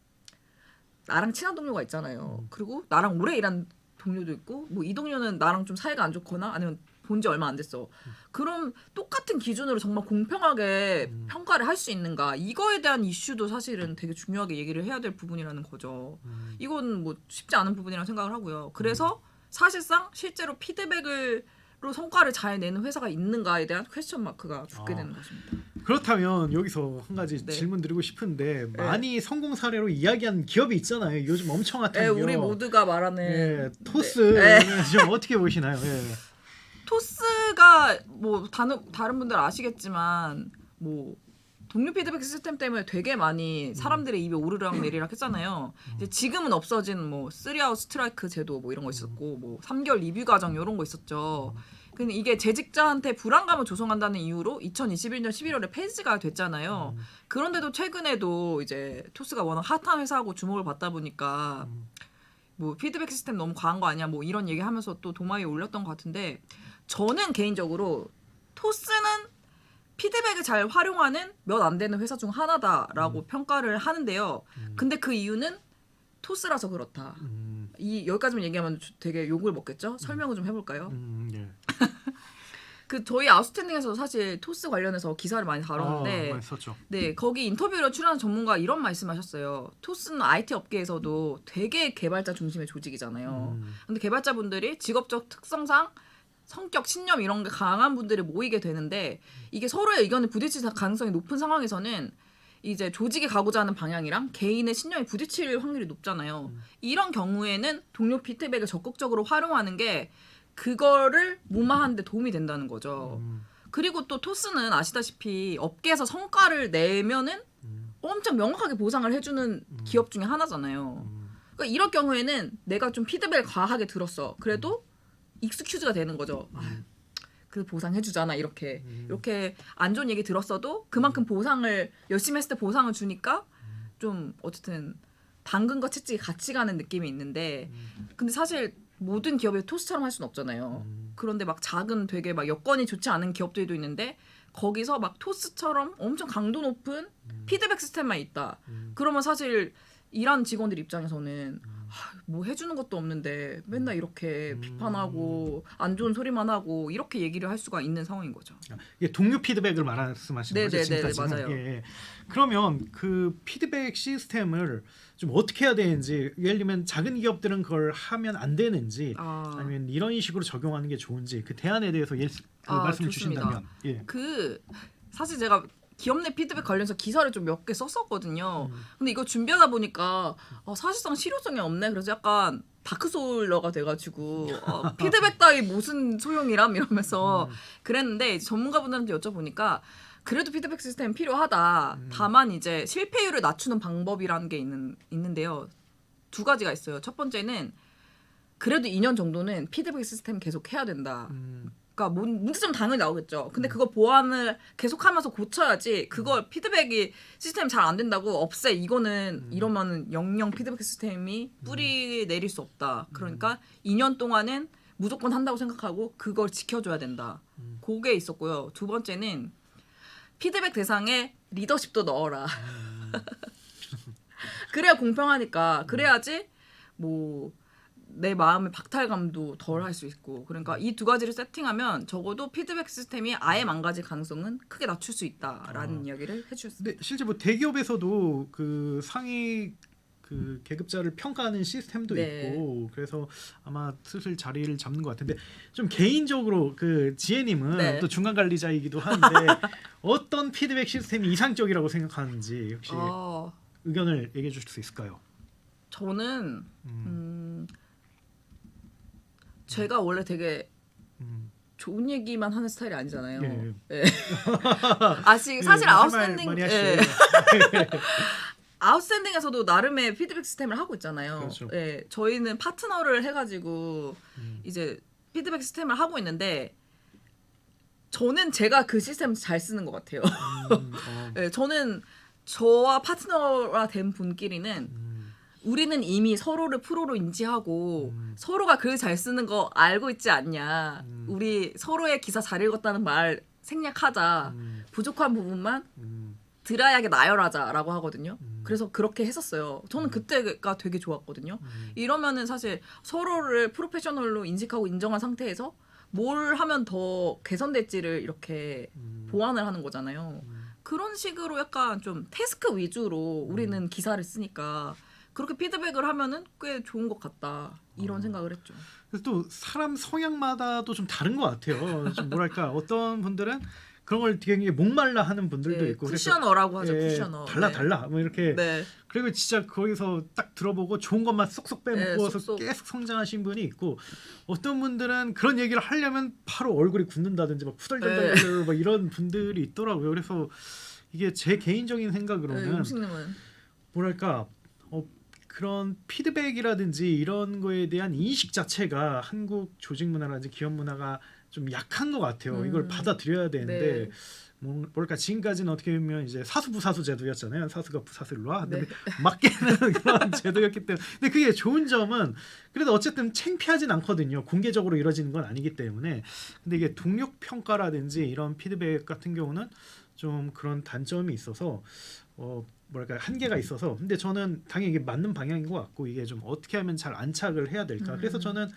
나랑 친한 동료가 있잖아요. 그리고 나랑 오래 일한 동료도 있고 뭐 이 동료는 나랑 좀 사이가 안 좋거나 아니면 본 지 얼마 안 됐어. 그럼 똑같은 기준으로 정말 공평하게 평가를 할 수 있는가 이거에 대한 이슈도 사실은 되게 중요하게 얘기를 해야 될 부분이라는 거죠. 이건 뭐 쉽지 않은 부분이라고 생각을 하고요. 그래서 사실상 실제로 피드백으로 성과를 잘 내는 회사가 있는가에 대한 퀘스천 마크가 붙게 되는 것입니다. 그렇다면 여기서 한 가지 네. 질문 드리고 싶은데 많이 성공 사례로 이야기한 기업이 있잖아요. 요즘 엄청 핫한 기업. 우리 모두가 말하는 토스 네. 좀 어떻게 보시나요? 토스가 뭐 다른 분들 아시겠지만 뭐 동료 피드백 시스템 때문에 되게 많이 사람들의 입에 오르락 내리락 했잖아요. 이제 지금은 없어진 뭐 3아웃 스트라이크 제도 뭐 이런 거 있었고 뭐 3개월 리뷰 과정 이런 거 있었죠. 근데 이게 재직자한테 불안감을 조성한다는 이유로 2021년 11월에 폐지가 됐잖아요. 그런데도 최근에도 이제 토스가 워낙 핫한 회사하고 주목을 받다 보니까 뭐 피드백 시스템 너무 과한 거 아니야 뭐 이런 얘기하면서 또 도마 위에 올렸던 것 같은데 저는 개인적으로 토스는 피드백을 잘 활용하는 몇 안 되는 회사 중 하나다라고 평가를 하는데요. 근데 그 이유는 토스라서 그렇다. 여기까지만 얘기하면 되게 욕을 먹겠죠? 설명을 좀 해볼까요? 예. 그 저희 아웃스탠딩에서 사실 토스 관련해서 기사를 많이 다뤘는데 많이 썼죠. 네 거기 인터뷰로 출연한 전문가 이런 말씀하셨어요. 토스는 IT 업계에서도 되게 개발자 중심의 조직이잖아요. 근데 개발자분들이 직업적 특성상 성격, 신념 이런 게 강한 분들이 모이게 되는데 이게 서로의 의견이 부딪힐 가능성이 높은 상황에서는 이제 조직이 가고자 하는 방향이랑 개인의 신념이 부딪힐 확률이 높잖아요. 이런 경우에는 동료 피드백을 적극적으로 활용하는 게 그거를 무마하는 데 도움이 된다는 거죠. 그리고 또 토스는 아시다시피 업계에서 성과를 내면은 엄청 명확하게 보상을 해주는 기업 중에 하나잖아요. 그러니까 이럴 경우에는 내가 좀 피드백을 과하게 들었어. 그래도 익스큐즈가 되는 거죠. 그 보상해주잖아 이렇게 안 좋은 얘기 들었어도 그만큼 보상을 열심히 했을 때 보상을 주니까 좀 어쨌든 당근과 채찍이 같이 가는 느낌이 있는데 근데 사실 모든 기업이 토스처럼 할 수는 없잖아요. 그런데 막 작은 되게 막 여건이 좋지 않은 기업들도 있는데 거기서 막 토스처럼 엄청 강도 높은 피드백 시스템만 있다. 그러면 사실 일하는 직원들 입장에서는 뭐 해주는 것도 없는데 맨날 이렇게 비판하고 안 좋은 소리만 하고 이렇게 얘기를 할 수가 있는 상황인 거죠. 이게 동료 피드백을 말씀하시는 거죠? 네네네 지금까지는? 맞아요. 예. 그러면 그 피드백 시스템을 좀 어떻게 해야 되는지 예를 들면 작은 기업들은 그걸 하면 안 되는지 아니면 이런 식으로 적용하는 게 좋은지 그 대안에 대해서 말씀을 좋습니다. 주신다면 그 사실 제가 기업 내 피드백 관련해서 기사를 좀 몇 개 썼었거든요. 근데 이거 준비하다 보니까 사실상 실효성이 없네. 그래서 약간 다크소울러가 돼가지고 피드백 따위 무슨 소용이람 이러면서 그랬는데 이제 전문가분들한테 여쭤보니까 그래도 피드백 시스템 필요하다. 다만 이제 실패율을 낮추는 방법이라는 게 있는데요. 두 가지가 있어요. 첫 번째는 그래도 2년 정도는 피드백 시스템 계속 해야 된다. 그러니까 문제점 당연히 나오겠죠. 근데 그거 보완을 계속하면서 고쳐야지. 그걸 피드백이 시스템 잘 안 된다고 없애. 이거는 이러면은 영영 피드백 시스템이 뿌리 내릴 수 없다. 그러니까 2년 동안은 무조건 한다고 생각하고 그걸 지켜줘야 된다. 그게 있었고요. 두 번째는 피드백 대상에 리더십도 넣어라. 그래야 공평하니까. 그래야지 뭐 내 마음의 박탈감도 덜 할 수 있고. 그러니까 이 두 가지를 세팅하면 적어도 피드백 시스템이 아예 망가질 가능성은 크게 낮출 수 있다라는 이야기를 해주셨습니다. 근데 실제 뭐 대기업에서도 그 상위 그 계급자를 평가하는 시스템도 네. 있고 그래서 아마 슬슬 자리를 잡는 것 같은데 좀 개인적으로 그 지혜님은 네. 또 중간 관리자이기도 한데 어떤 피드백 시스템이 이상적이라고 생각하는지 혹시 의견을 얘기해 주실 수 있을까요? 저는 제가 원래 되게 좋은 얘기만 하는 스타일이 아니잖아요. 예. 예. 사실 할 아웃스탠딩 말 많이 예. 하시죠. 아웃스탠딩에서도 나름의 피드백 시스템을 하고 있잖아요. 그렇죠. 예. 저희는 파트너를 해가지고 이제 피드백 시스템을 하고 있는데 저는 제가 그 시스템 잘 쓰는 것 같아요. 예. 저는 저와 파트너가 된 분끼리는 우리는 이미 서로를 프로로 인지하고 서로가 글 잘 쓰는 거 알고 있지 않냐. 우리 서로의 기사 잘 읽었다는 말 생략하자. 부족한 부분만 드라이하게 나열하자라고 하거든요. 그래서 그렇게 했었어요. 저는 그때가 되게 좋았거든요. 이러면은 사실 서로를 프로페셔널로 인식하고 인정한 상태에서 뭘 하면 더 개선될지를 이렇게 보완을 하는 거잖아요. 그런 식으로 약간 좀 태스크 위주로 우리는 기사를 쓰니까 그렇게 피드백을 하면은 꽤 좋은 것 같다 이런 생각을 했죠. 그래서 또 사람 성향마다도 좀 다른 것 같아요. 좀 뭐랄까 어떤 분들은 그런 걸 되게 목말라 하는 분들도 네, 있고 쿠셔너라고 하죠. 예, 쿠셔너. 달라 뭐 이렇게 네. 그리고 진짜 거기서 딱 들어보고 좋은 것만 쏙쏙 빼먹고서 쏙쏙. 계속 성장하신 분이 있고 어떤 분들은 그런 얘기를 하려면 바로 얼굴이 굳는다든지 막 후덜덜덜 막 이런 분들이 있더라고요. 그래서 이게 제 개인적인 생각으로는 용식님은 뭐랄까 그런 피드백이라든지 이런 거에 대한 인식 자체가 한국 조직 문화라든지 기업 문화가 좀 약한 것 같아요. 이걸 받아들여야 되는데 네. 뭐랄까 지금까지는 어떻게 보면 이제 사수부사수 제도였잖아요. 사수가 부사수를 놔. 근데 네. 맞게는 그런 제도였기 때문에. 근데 그게 좋은 점은 그래도 어쨌든 창피하진 않거든요. 공개적으로 이루어지는 건 아니기 때문에. 근데 이게 동료 평가라든지 이런 피드백 같은 경우는 좀 그런 단점이 있어서 뭐랄까 한계가 있어서 근데 저는 당연히 이게 맞는 방향인 것 같고 이게 좀 어떻게 하면 잘 안착을 해야 될까 그래서 저는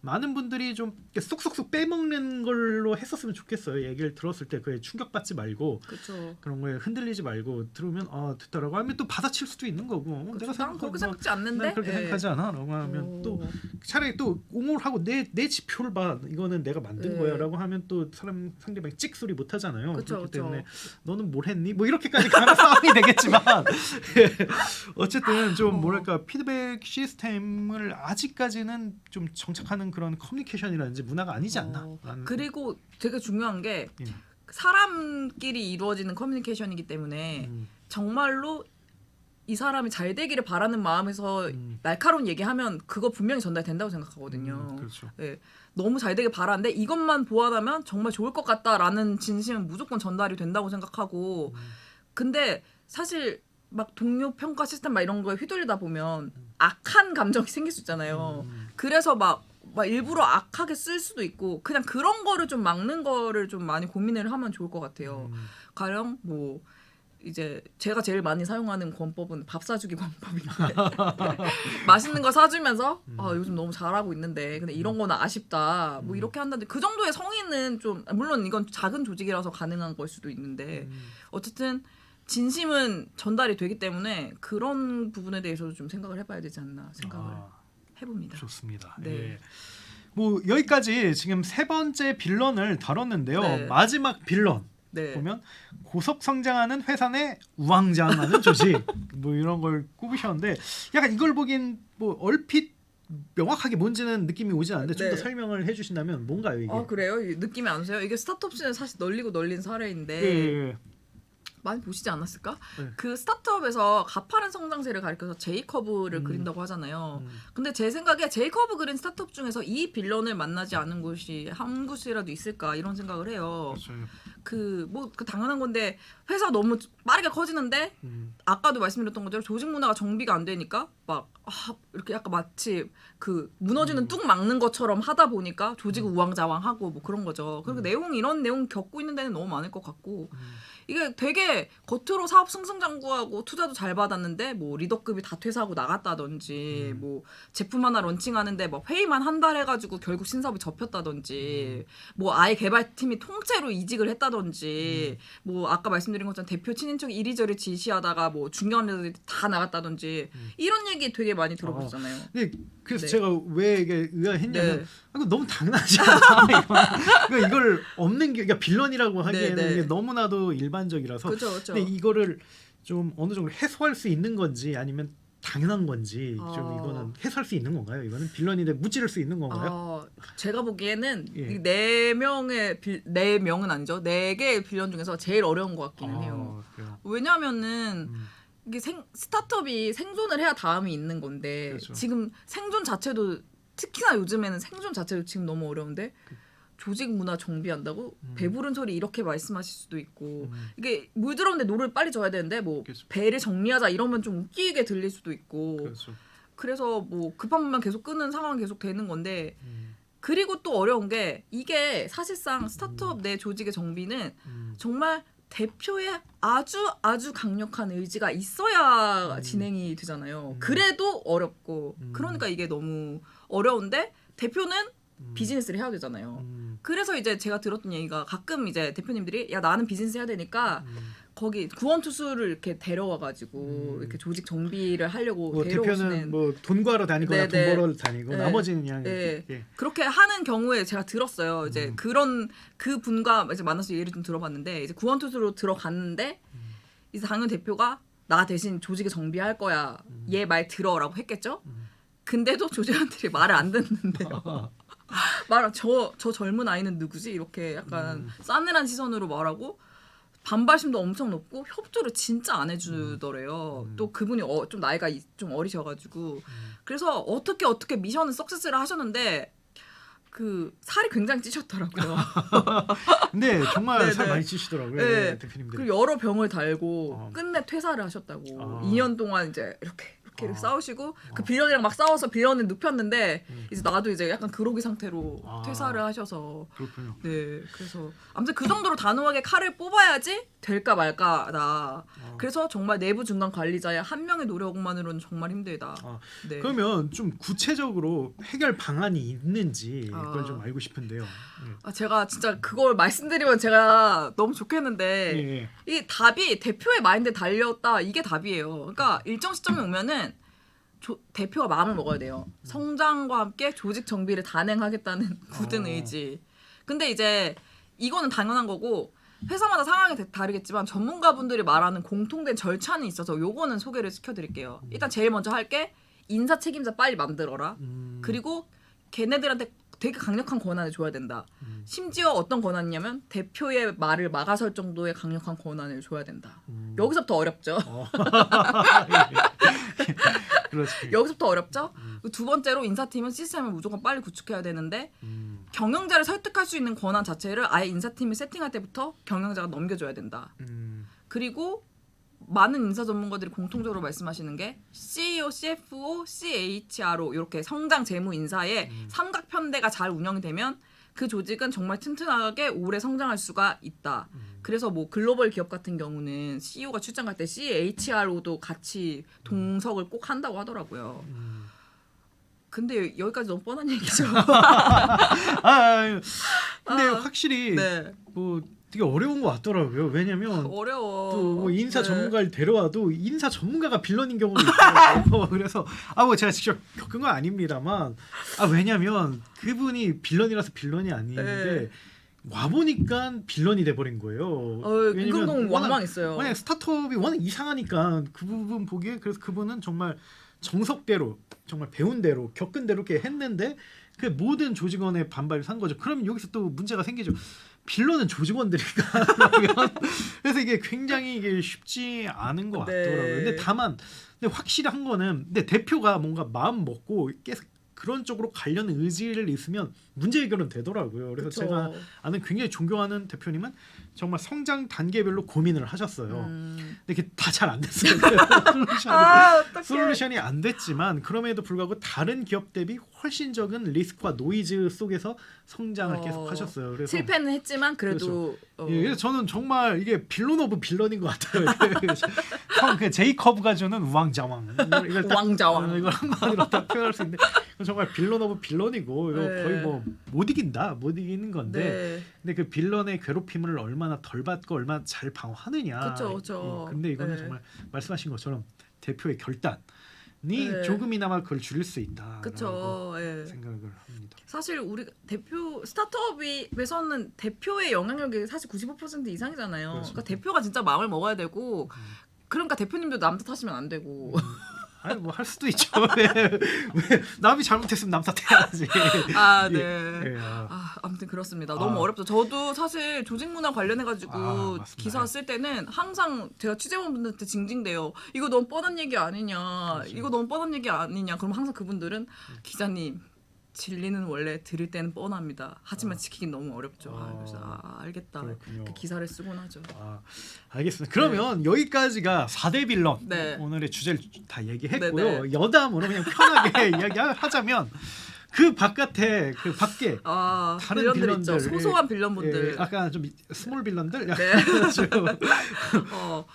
많은 분들이 좀 쏙쏙쏙 빼먹는 걸로 했었으면 좋겠어요. 얘기를 들었을 때 그에 충격받지 말고 그렇죠. 그런 거에 흔들리지 말고 들으면 듣더라고 하면 또 받아칠 수도 있는 거고 내가 난 그렇게 생각지 않는데 난 그렇게 생각하지 않아 라고 하면 또 차라리 또 옹호를 하고 내 지표를 봐 이거는 내가 만든 거야 라고 하면 또 상대방이 찍소리 못 하잖아요. 그렇기 때문에 너는 뭘 했니? 뭐 이렇게까지 가는 상황이 되겠지만 어쨌든 좀 뭐랄까 피드백 시스템을 아직까지는 좀 정착하는 그런 커뮤니케이션이라든지 문화가 아니지 않나. 그리고 되게 중요한 게 예. 사람끼리 이루어지는 커뮤니케이션이기 때문에 정말로 이 사람이 잘 되기를 바라는 마음에서 날카로운 얘기하면 그거 분명히 전달된다고 생각하거든요. 그렇죠. 네, 너무 잘 되길 바라는데 이것만 보완하면 정말 좋을 것 같다라는 진심은 무조건 전달이 된다고 생각하고 근데 사실 막 동료 평가 시스템 막 이런 거에 휘둘리다 보면 악한 감정이 생길 수 있잖아요. 그래서 막 일부러 악하게 쓸 수도 있고 그냥 그런 거를 좀 막는 거를 좀 많이 고민을 하면 좋을 것 같아요. 가령 뭐 이제 제가 제일 많이 사용하는 권법은 밥 사주기 권법인데 맛있는 거 사주면서 요즘 너무 잘하고 있는데 근데 이런 거는 아쉽다 뭐 이렇게 한다는데 그 정도의 성의는 좀 물론 이건 작은 조직이라서 가능한 걸 수도 있는데 어쨌든 진심은 전달이 되기 때문에 그런 부분에 대해서도 좀 생각을 해봐야 되지 않나 생각을 해봅니다. 좋습니다. 네. 예. 뭐 여기까지 지금 세 번째 빌런을 다뤘는데요. 네. 마지막 빌런 네. 보면 고속 성장하는 회사 내 우왕좌왕하는 조직 뭐 이런 걸 꼽으셨는데 약간 이걸 보긴 뭐 얼핏 명확하게 뭔지는 느낌이 오지 않는데 좀 더 네. 설명을 해주신다면 뭔가요 이게? 그래요? 느낌이 안 오세요? 이게 스타트업씬은 사실 널리고 널린 사례인데 예. 많이 보시지 않았을까? 네. 그 스타트업에서 가파른 성장세를 가리켜서 제이커브를 그린다고 하잖아요. 근데 제 생각에 제이커브 그린 스타트업 중에서 이 빌런을 만나지 않은 곳이 한 곳이라도 있을까 이런 생각을 해요. 그렇죠. 그 당연한 건데 회사 너무 빠르게 커지는데 아까도 말씀드렸던 것처럼 조직 문화가 정비가 안 되니까 막 이렇게 약간 마치 그 무너지는 뚝 막는 것처럼 하다 보니까 조직이 우왕좌왕하고 뭐 그런 거죠. 그리고 이런 내용 겪고 있는 데는 너무 많을 것 같고 이게 되게 겉으로 사업 승승장구하고 투자도 잘 받았는데 뭐 리더급이 다 퇴사하고 나갔다든지 뭐 제품 하나 런칭하는데 뭐 회의만 한 달 해가지고 결국 신사업이 접혔다든지 뭐 아예 개발팀이 통째로 이직을 했다든지 뭐 아까 말씀드린 것처럼 대표 친인척이 이리저리 지시하다가 뭐 중요한 애들이 다 나갔다든지 이런 얘기 되게 많이 들어보셨잖아요. 네, 그래서 네. 제가 왜 이게 의아했냐면 네. 이거 너무 당연하지 않아? 그러니까 이걸 없는 게 그러니까 빌런이라고 하기에는 네, 네. 이게 너무나도 일반적이라서. 그렇죠, 그렇죠. 근데 이거를 좀 어느 정도 해소할 수 있는 건지 아니면 당연한 건지 좀 이거는 해소할 수 있는 건가요? 이거는 빌런인데 무찌를 수 있는 건가요? 제가 보기에는 예. 이 네 명은 아니죠. 네 개의 빌런 중에서 제일 어려운 것 같기는 해요. 그래요. 왜냐하면은 이게 스타트업이 생존을 해야 다음이 있는 건데 그렇죠. 지금 생존 자체도 특히나 요즘에는 생존 자체도 지금 너무 어려운데 조직 문화 정비한다고 배부른 소리 이렇게 말씀하실 수도 있고 이게 물 들었는데 노를 빨리 져야 되는데 뭐 그렇죠. 배를 정리하자 이러면 좀 웃기게 들릴 수도 있고 그렇죠. 그래서 뭐 급한 물만 계속 끄는 상황이 계속 되는 건데 그리고 또 어려운 게 이게 사실상 스타트업 내 조직의 정비는 정말 대표의 아주 강력한 의지가 있어야 진행이 되잖아요. 그래도 어렵고 그러니까 이게 너무 어려운데 대표는 비즈니스를 해야 되잖아요. 그래서 이제 제가 들었던 얘기가 가끔 이제 대표님들이 야 나는 비즈니스 해야 되니까 거기 구원투수를 이렇게 데려와가지고 이렇게 조직 정비를 하려고 뭐 데려오시는 대표는 뭐 돈 구하러 다니거나 돈 네. 벌러 다니고 네. 나머지는 그냥 네. 예. 그렇게 하는 경우에 제가 들었어요. 이제 그런 그 분과 이제 만나서 얘기를 좀 들어봤는데 이제 구원투수로 들어갔는데 이제 당연 대표가 나 대신 조직을 정비할 거야. 얘 말 들어라고 했겠죠. 근데도 조직원들이 말을 안 듣는데요. 저 젊은 아이는 누구지? 이렇게 약간 싸늘한 시선으로 말하고 반발심도 엄청 높고 협조를 진짜 안 해주더래요. 또 그분이 좀 나이가 좀 어리셔가지고 그래서 어떻게 미션은 석세스를 하셨는데 그 살이 굉장히 찌셨더라고요. 근데 정말 네, 살 네. 많이 찌시더라고요. 네. 대표님들. 그리고 여러 병을 달고 끝내 퇴사를 하셨다고. 2년 동안 이제 이렇게 싸우시고 그 빌런이랑 막 싸워서 빌런을 눕혔는데 이제 나도 이제 약간 그로기 상태로 퇴사를 하셔서 그렇군요. 네 그래서 아무튼 그 정도로 단호하게 칼을 뽑아야지 될까 말까다. 그래서 정말 내부 중간 관리자의 한 명의 노력만으로는 정말 힘들다. 네. 그러면 좀 구체적으로 해결 방안이 있는지 그걸 좀 알고 싶은데요. 제가 진짜 그걸 말씀드리면 제가 너무 좋겠는데 예. 이 답이 대표의 마인드에 달렸다 이게 답이에요. 그러니까 일정 시점에 오면은 대표가 마음을 먹어야 돼요. 성장과 함께 조직 정비를 단행하겠다는 굳은 의지. 근데 이제 이거는 당연한 거고 회사마다 상황이 다르겠지만 전문가분들이 말하는 공통된 절차는 있어서 요거는 소개를 시켜드릴게요. 일단 제일 먼저 할 게 인사 책임자 빨리 만들어라. 그리고 걔네들한테 되게 강력한 권한을 줘야 된다. 심지어 어떤 권한이냐면 대표의 말을 막아설 정도의 강력한 권한을 줘야 된다. 여기서부터 어렵죠. 그렇지. 여기서부터 어렵죠. 두 번째로 인사팀은 시스템을 무조건 빨리 구축해야 되는데 경영자를 설득할 수 있는 권한 자체를 아예 인사팀이 세팅할 때부터 경영자가 넘겨줘야 된다. 그리고 많은 인사 전문가들이 공통적으로 말씀하시는 게 CEO, CFO, CHRO 이렇게 성장 재무 인사의 삼각편대가 잘 운영이 되면 그 조직은 정말 튼튼하게 오래 성장할 수가 있다. 그래서 뭐 글로벌 기업 같은 경우는 CEO가 출장 갈 때 CHRO도 같이 동석을 꼭 한다고 하더라고요. 근데 여기까지 너무 뻔한 얘기죠. 근데 확실히 네. 뭐 되게 어려운 것 같더라고요. 왜냐면 어려워. 또 뭐 인사 네. 전문가를 데려와도 인사 전문가가 빌런인 경우도 있고 그래서 뭐 제가 직접 겪은 건 아닙니다만 왜냐면 그분이 빌런이라서 빌런이 아닌데 네. 와 보니까 빌런이 돼버린 거예요. 이근동 왕망했어요. 워낙 스타트업이 워낙 이상하니까 그 부분 보기에 그래서 그분은 정말 정석대로 정말 배운 대로 겪은 대로 이렇게 했는데 그 모든 조직원의 반발을 산 거죠. 그럼 여기서 또 문제가 생기죠. 빌런은 조직원들이니까 그래서 이게 굉장히 이게 쉽지 않은 것 같더라고요. 근데 다만 근데 확실한 거는 근데 대표가 뭔가 마음 먹고 계속 그런 쪽으로 가려는 의지를 있으면 문제 해결은 되더라고요. 그래서 그쵸. 제가 아는 굉장히 존경하는 대표님은 정말 성장 단계별로 고민을 하셨어요. 근데 그게 다 잘 안 됐어요. 어떡해. 솔루션이 안 됐지만 그럼에도 불구하고 다른 기업 대비 훨씬 적은 리스크와 노이즈 속에서 성장을 계속 하셨어요. 그래서 실패는 했지만 그래도 예, 그래서 저는 정말 이게 빌런 오브 빌런인 것 같아요. 그 제이커브가 주는 우왕좌왕. 우왕좌왕. 이걸 한마디로 딱 표현할 수 있는데 정말 빌런 오브 빌런이고 이거 네. 거의 뭐 못 이긴다, 못 이기는 건데. 네. 근데 그 빌런의 괴롭힘을 얼마나 덜 받고 얼마나 잘 방어하느냐. 그쵸. 근데 이거는 네. 정말 말씀하신 것처럼 대표의 결단이 네. 조금이나마 그걸 줄일 수 있다. 그쵸. 예. 생각을 합니다. 사실 우리 대표 스타트업에서는 대표의 영향력이 사실 95% 이상이잖아요. 그렇습니다. 그러니까 대표가 진짜 마음을 먹어야 되고 그러니까 대표님도 남 탓하시면 안 되고. 아니 뭐 할 수도 있죠. 왜 남이 잘못했으면 남 탓해야지. 아, 네. 예, 아무튼 그렇습니다. 너무 어렵죠. 저도 사실 조직 문화 관련해 가지고 맞습니다. 기사 쓸 때는 항상 제가 취재원분들한테 징징대요. 이거 너무 뻔한 얘기 아니냐. 그렇죠. 이거 너무 뻔한 얘기 아니냐. 그럼 항상 그분들은 기자님 진리는 원래 들을 때는 뻔합니다. 하지만 지키긴 너무 어렵죠. 그래서 알겠다. 그렇군요. 그 기사를 쓰곤 하죠. 알겠습니다. 그러면 여기까지가 4대 빌런 네. 오늘의 주제를 다 얘기했고요. 네, 네. 여담으로 그냥 편하게 이야기하자면 그 바깥에 그 밖에 다른 빌런들 빌런들, 있죠. 소소한 빌런분들. 예, 아까 좀 스몰 빌런들 네. 뭐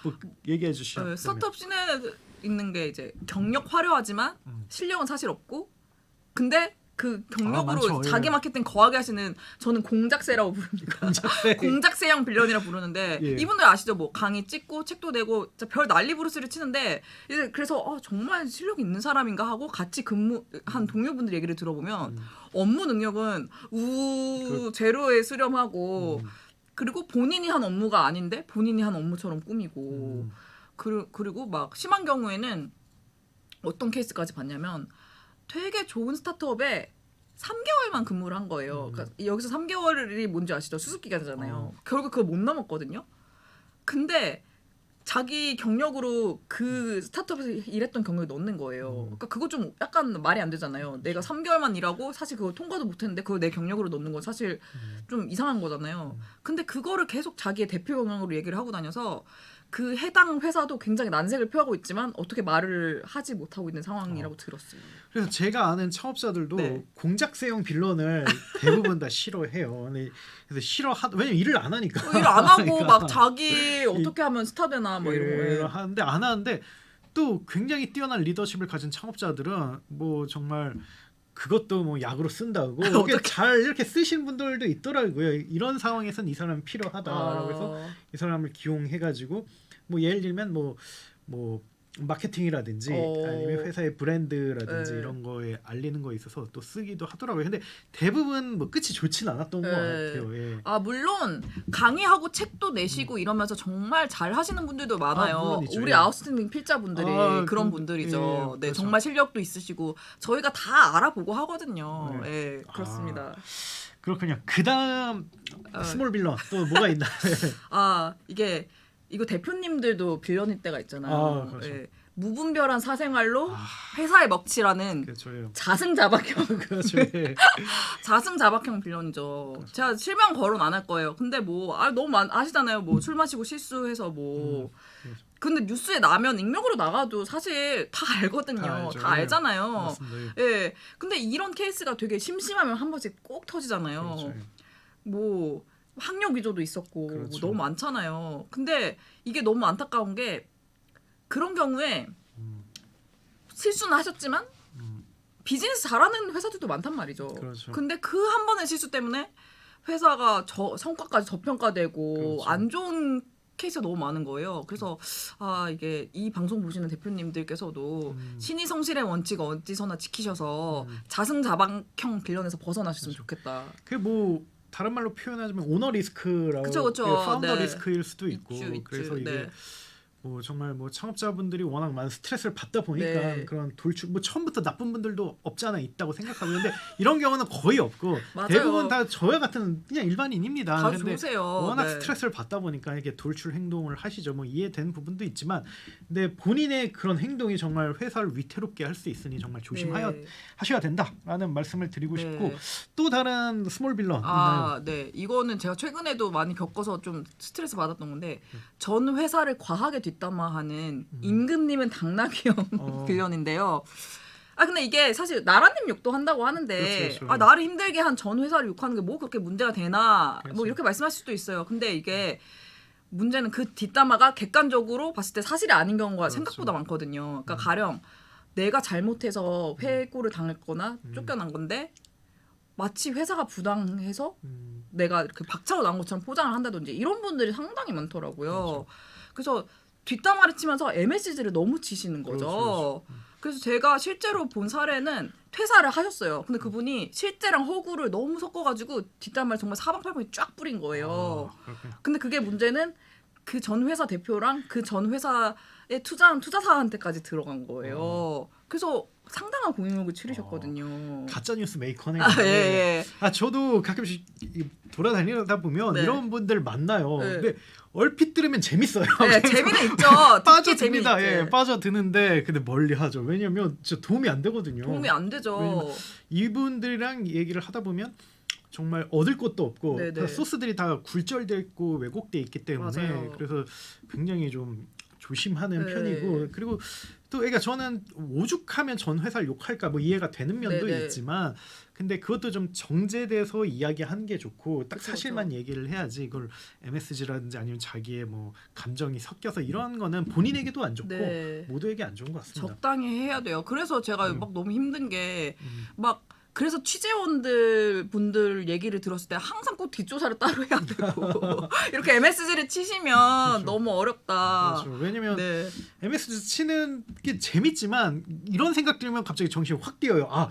얘기해 주시죠. 스타트업 씬에 있는 게 이제 경력 화려하지만 실력은 사실 없고 근데 그 경력으로 많죠. 자기 예. 마케팅 거하게 하시는 저는 공작새라고 부릅니다. 공작새형 빌런이라 부르는데 예. 이분들 아시죠? 뭐 강의 찍고 책도 내고 진짜 별 난리 부르스를 치는데 이제 그래서 정말 실력 있는 사람인가 하고 같이 근무한 동료분들 얘기를 들어보면 업무 능력은 제로에 수렴하고 그리고 본인이 한 업무가 아닌데 본인이 한 업무처럼 꾸미고 그리고 막 심한 경우에는 어떤 케이스까지 봤냐면 되게 좋은 스타트업에 3개월만 근무를 한 거예요. 그러니까 여기서 3개월이 뭔지 아시죠? 수습 기간이잖아요. 결국 그걸 못 넘었거든요. 근데 자기 경력으로 그 스타트업에서 일했던 경력을 넣는 거예요. 그러니까 그거 좀 약간 말이 안 되잖아요. 내가 3개월만 일하고 사실 그걸 통과도 못했는데 그걸 내 경력으로 넣는 건 사실 좀 이상한 거잖아요. 근데 그거를 계속 자기의 대표 경영으로 얘기를 하고 다녀서 그 해당 회사도 굉장히 난색을 표하고 있지만 어떻게 말을 하지 못하고 있는 상황이라고 들었어요. 그래서 제가 아는 창업자들도 네. 공작새형 빌런을 대부분 다 싫어해요. 근데 그래서 왜냐면 일을 안 하니까. 일 안 하고 그러니까. 막 자기 어떻게 하면 스타 되나 뭐 이런 예, 거 하는데 안 하는데 또 굉장히 뛰어난 리더십을 가진 창업자들은 뭐 정말 그것도 뭐 약으로 쓴다고 이렇게 잘 이렇게 쓰신 분들도 있더라고요. 이런 상황에선 이 사람이 필요하다라고 해서 이 사람을 기용해가지고 뭐 예를 들면 뭐 마케팅이라든지 아니면 회사의 브랜드라든지 네. 이런 거에 알리는 거에 있어서 또 쓰기도 하더라고요. 근데 대부분 뭐 끝이 좋진 않았던 것 같아요. 예. 물론 강의하고 책도 내시고 이러면서 정말 잘 하시는 분들도 많아요. 물론이죠. 우리 예. 아웃스탠딩 필자분들이 그런 분들이죠. 예, 네, 그렇죠. 정말 실력도 있으시고 저희가 다 알아보고 하거든요. 네. 예, 그렇습니다. 그렇군요. 그다음 스몰 빌런 또 뭐가 있나? 이거 대표님들도 빌런일 때가 있잖아요. 그렇죠. 예, 무분별한 사생활로 회사에 먹칠하는 그렇죠. 자승자박형 그렇죠. 예. 자승자박형 빌런이죠. 제가 실명 거론 안 할 거예요. 근데 뭐 너무 아시잖아요. 뭐 술 마시고 실수해서 뭐. 근데 뉴스에 나면 익명으로 나가도 사실 다 알거든요. 다 알잖아요. 맞습니다. 예. 근데 이런 케이스가 되게 심심하면 한 번씩 꼭 터지잖아요. 그렇죠. 뭐 학력 위조도 있었고 그렇죠. 뭐 너무 많잖아요. 근데 이게 너무 안타까운 게 그런 경우에 실수는 하셨지만 비즈니스 잘하는 회사들도 많단 말이죠. 그렇죠. 근데 그 한 번의 실수 때문에 회사가 성과까지 저평가되고 그렇죠. 안 좋은 케이스가 너무 많은 거예요. 그래서 이게 이 방송 보시는 대표님들께서도 신의 성실의 원칙 어디서나 지키셔서 자승자박형 빌런에서 벗어나셨으면 좋겠다. 그 뭐 다른 말로 표현하자면 오너 리스크라고 그쵸. 파운더 네. 리스크일 수도 있고 있죠. 그래서 이게 네. 뭐 정말 뭐 창업자분들이 워낙 많은 스트레스를 받다 보니까 네. 그런 돌출 뭐 처음부터 나쁜 분들도 없지 않아 있다고 생각하고 있는데 이런 경우는 거의 없고 맞아요. 대부분 다 저와 같은 그냥 일반인입니다. 다 근데 좋으세요. 워낙 네. 스트레스를 받다 보니까 이렇게 돌출 행동을 하시죠. 뭐 이해되는 부분도 있지만 근데 본인의 그런 행동이 정말 회사를 위태롭게 할 수 있으니 정말 조심하여 네. 하셔야 된다라는 말씀을 드리고 네. 싶고 또 다른 스몰 빌런 있나요? 아, 네. 이거는 제가 최근에도 많이 겪어서 좀 스트레스 받았던 건데 전 회사를 과하게 뒷담화하는 임금님은 당나귀형 빌런인데요. 아 근데 이게 사실 나라님 욕도 한다고 하는데 그렇죠. 아 나를 힘들게 한 전 회사를 욕하는 게 뭐 그렇게 문제가 되나 그렇죠. 뭐 이렇게 말씀하실 수도 있어요. 근데 이게 문제는 그 뒷담화가 객관적으로 봤을 때 사실이 아닌 경우가 그렇죠. 생각보다 많거든요. 그러니까 가령 내가 잘못해서 회고를 당했거나 쫓겨난 건데 마치 회사가 부당해서 내가 이렇게 박차고 나온 것처럼 포장을 한다든지 이런 분들이 상당히 많더라고요. 그렇죠. 그래서 뒷담화를 치면서 MSG를 너무 치시는 거죠. 그렇죠. 그래서 제가 실제로 본 사례는 퇴사를 하셨어요. 근데 그분이 실제랑 허구를 너무 섞어가지고 뒷담화를 정말 사방팔방에 쫙 뿌린 거예요. 그렇군요. 근데 그게 문제는 그 전 회사 대표랑 그 전 회사에 투자한 투자사한테까지 들어간 거예요. 그래서 상당한 공익을 치르셨거든요. 가짜 뉴스 메이커네. 아, 예, 예. 아 저도 가끔씩 돌아다니다 보면 네. 이런 분들 만나요. 네. 근데 얼핏 들으면 재밌어요. 네, 재미는 있죠. 듣기 재미있지. 빠져듭니다. 예, 빠져드는데 근데 멀리 하죠. 왜냐면 진짜 도움이 안 되거든요. 도움이 안 되죠. 왜냐면 이분들이랑 얘기를 하다 보면 정말 얻을 것도 없고 네네. 다 소스들이 다 굴절돼 있고 왜곡돼 있기 때문에 맞아요. 그래서 굉장히 좀 조심하는 네. 편이고 그리고 또 그러니까 저는 오죽하면 전 회사를 욕할까 뭐 이해가 되는 면도 네네. 있지만 근데 그것도 좀 정제돼서 이야기하는 게 좋고 딱 그쵸, 사실만 그쵸. 얘기를 해야지 이걸 MSG라든지 아니면 자기의 뭐 감정이 섞여서 이런 거는 본인에게도 안 좋고 네. 모두에게 안 좋은 것 같습니다. 적당히 해야 돼요. 그래서 제가 막 너무 힘든 게 음. 막 그래서 취재원들 분들 얘기를 들었을 때 항상 꼭 뒷조사를 따로 해야 되고 이렇게 MSG를 치시면 그렇죠. 너무 어렵다. 그렇죠. 왜냐면 네. MSG 치는 게 재밌지만 이런 생각 들면 갑자기 정신이 확 뛰어요. 아,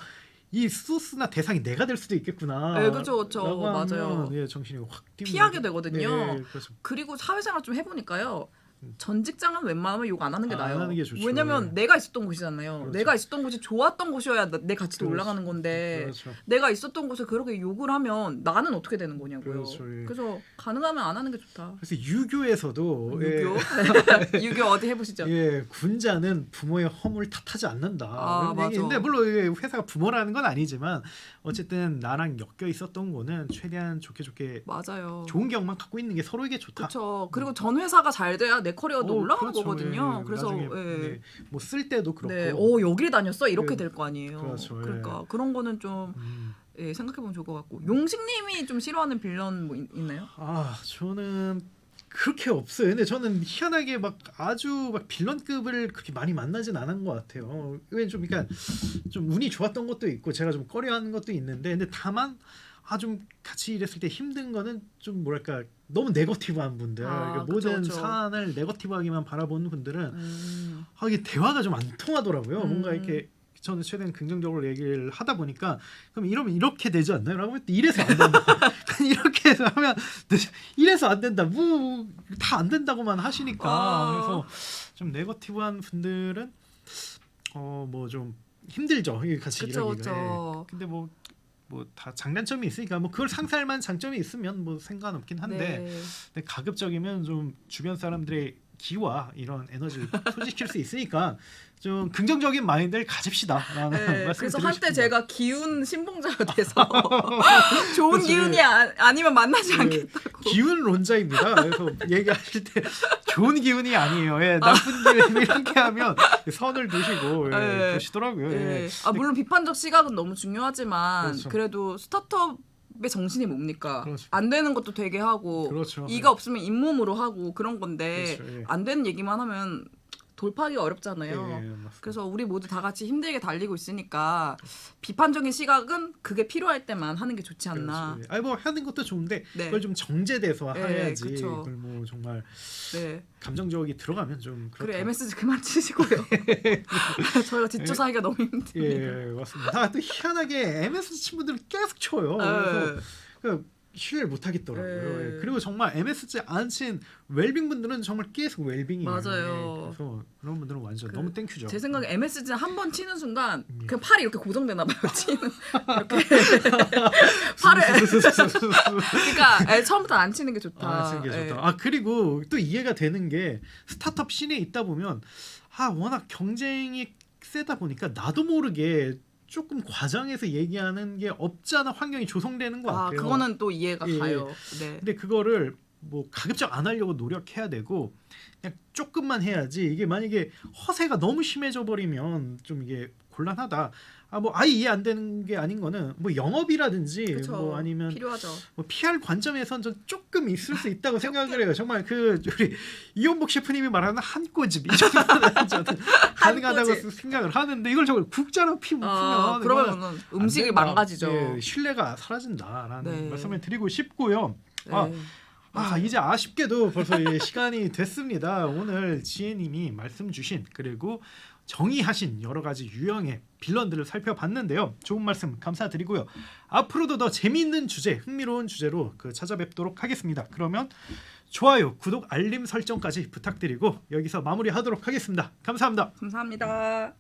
이 소스나 대상이 내가 될 수도 있겠구나. 네, 그렇죠. 라고 하면, 맞아요. 예, 정신이 확 뛰고 피하게 되거든요. 네, 그렇죠. 그리고 사회생활 좀 해보니까요. 전 직장은 웬만하면 욕 안 하는 게 안 나아요. 하는 게 좋죠. 왜냐면 네. 내가 있었던 곳이잖아요. 그렇죠. 내가 있었던 곳이 좋았던 곳이어야 내 가치도 그렇죠. 올라가는 건데 그렇죠. 내가 있었던 곳에 그렇게 욕을 하면 나는 어떻게 되는 거냐고요. 그렇죠, 예. 그래서 가능하면 안 하는 게 좋다. 그래서 유교에서도 유교? 유교 어디 해보시죠. 예, 군자는 부모의 허물 탓하지 않는다. 아, 그런 얘기인데 맞아. 물론 이게 회사가 부모라는 건 아니지만 어쨌든 나랑 엮여 있었던 거는 최대한 좋게 맞아요. 좋은 기억만 갖고 있는 게 서로에게 좋다. 그렇죠. 그리고 전 회사가 잘 돼야 내 커리어도 올라가는 그렇죠. 거거든요. 예, 그래서 나중에, 예. 네, 뭐 쓸 때도 그렇고. 네, 여기를 다녔어 이렇게 그, 될 거 아니에요. 그렇죠. 예. 그러니까 그런 거는 좀 예, 생각해보면 좋을 것 같고 용식님이 좀 싫어하는 빌런 뭐 있나요? 아 저는 그렇게 없어요. 근데 저는 희한하게 막 아주 막 빌런급을 그렇게 많이 만나진 않은 것 같아요. 왜냐면 좀 그러니까 좀 운이 좋았던 것도 있고 제가 좀 꺼려하는 것도 있는데 근데 다만 좀 같이 일했을 때 힘든 거는 좀 뭐랄까 너무 네거티브한 분들 그러니까 그쵸, 모든 그쵸. 사안을 네거티브하게만 바라보는 분들은 이게 대화가 좀 안 통하더라고요. 뭔가 이렇게 저는 최대한 긍정적으로 얘기를 하다 보니까 그럼 이러면 이렇게 되지 않나요? 라고 하면 이래서 안 된다. 이렇게 해서 하면 이래서 안 된다. 뭐 다 안 된다고만 하시니까 그래서 좀 네거티브한 분들은 뭐 좀 힘들죠. 이게 같이 그쵸, 일하기가. 그쵸. 예. 근데 뭐 다 장단점이 있으니까 뭐 그걸 상쇄할 만한 장점이 있으면 뭐 상관없긴 한데 네. 근데 가급적이면 좀 주변 사람들의 기와 이런 에너지를 소지시킬 수 있으니까 좀 긍정적인 마인드를 가집시다라는 네, 말씀을 그래서 드리고 한때 싶습니다. 제가 기운 신봉자가 돼서 좋은 그렇죠. 기운이 아니면 만나지 않겠다고. 기운론자입니다. 그래서 얘기하실 때 좋은 기운이 아니에요. 예, 나쁜 기운 이렇게 하면 선을 두시고 네. 보시더라고요. 예. 네. 물론 비판적 시각은 너무 중요하지만 그렇죠. 그래도 스타트업의 정신이 뭡니까? 그렇죠. 안 되는 것도 되게 하고 그렇죠. 이가 없으면 잇몸으로 하고 그런 건데 그렇죠. 예. 안 되는 얘기만 하면 돌파하기가 어렵잖아요. 예, 맞습니다. 그래서 우리 모두 다 같이 힘들게 달리고 있으니까 비판적인 시각은 그게 필요할 때만 하는 게 좋지 않나. 그렇죠. 예. 아니 뭐 하는 것도 좋은데 네. 그걸 좀 정제돼서 네, 해야지. 그쵸. 그걸 뭐 정말 네. 감정적이 들어가면 좀 그렇다. 그래 MSG 그만 치시고요. 저희가 뒷조사하기가 너무 힘드네요. 예, 맞습니다. 또 희한하게 MS 친구들을 계속 쳐요. 그래서 그 신뢰를 못 하겠더라고요. 네. 예. 그리고 정말 MSG 안 친 웰빙 분들은 정말 계속 웰빙이에요. 맞아요. 예. 그래서 그런 분들은 완전 그 너무 땡큐죠. 제 생각에 MSG 한 번 치는 순간 그냥 팔이 이렇게 고정되나 봐요. 치는 이렇게 팔을 그러니까 처음부터 안 치는 게 좋다. 아, 치는 게 예. 좋다. 아 그리고 또 이해가 되는 게 스타트업 씬에 있다 보면 워낙 경쟁이 세다 보니까 나도 모르게 조금 과장해서 얘기하는 게 없지 않아 환경이 조성되는 것 같아요. 그거는 또 이해가 예, 가요. 네. 근데 그거를 뭐 가급적 안 하려고 노력해야 되고 그냥 조금만 해야지. 이게 만약에 허세가 너무 심해져 버리면 좀 이게 곤란하다. 뭐 아예 이해 안 되는 게 아닌 거는 뭐 영업이라든지 그쵸. 뭐 아니면 필요하죠. 뭐 PR 관점에선 좀 조금 있을 수 있다고 생각을 해요. 정말 그 우리 이원복 셰프님이 말하는 한 꼬집 이 정도는 저는 가능하다고 꼬집. 생각을 하는데 이걸 정말 국자로 피우면 그러면 음식이 안 된다. 망가지죠. 예, 신뢰가 사라진다라는 네. 말씀을 드리고 싶고요. 네. 이제 아쉽게도 벌써 시간이 됐습니다. 오늘 지혜님이 말씀 주신 그리고 정의하신 여러 가지 유형의 빌런들을 살펴봤는데요. 좋은 말씀 감사드리고요. 앞으로도 더 재미있는 주제, 흥미로운 주제로 찾아뵙도록 하겠습니다. 그러면 좋아요, 구독, 알림 설정까지 부탁드리고 여기서 마무리하도록 하겠습니다. 감사합니다. 감사합니다.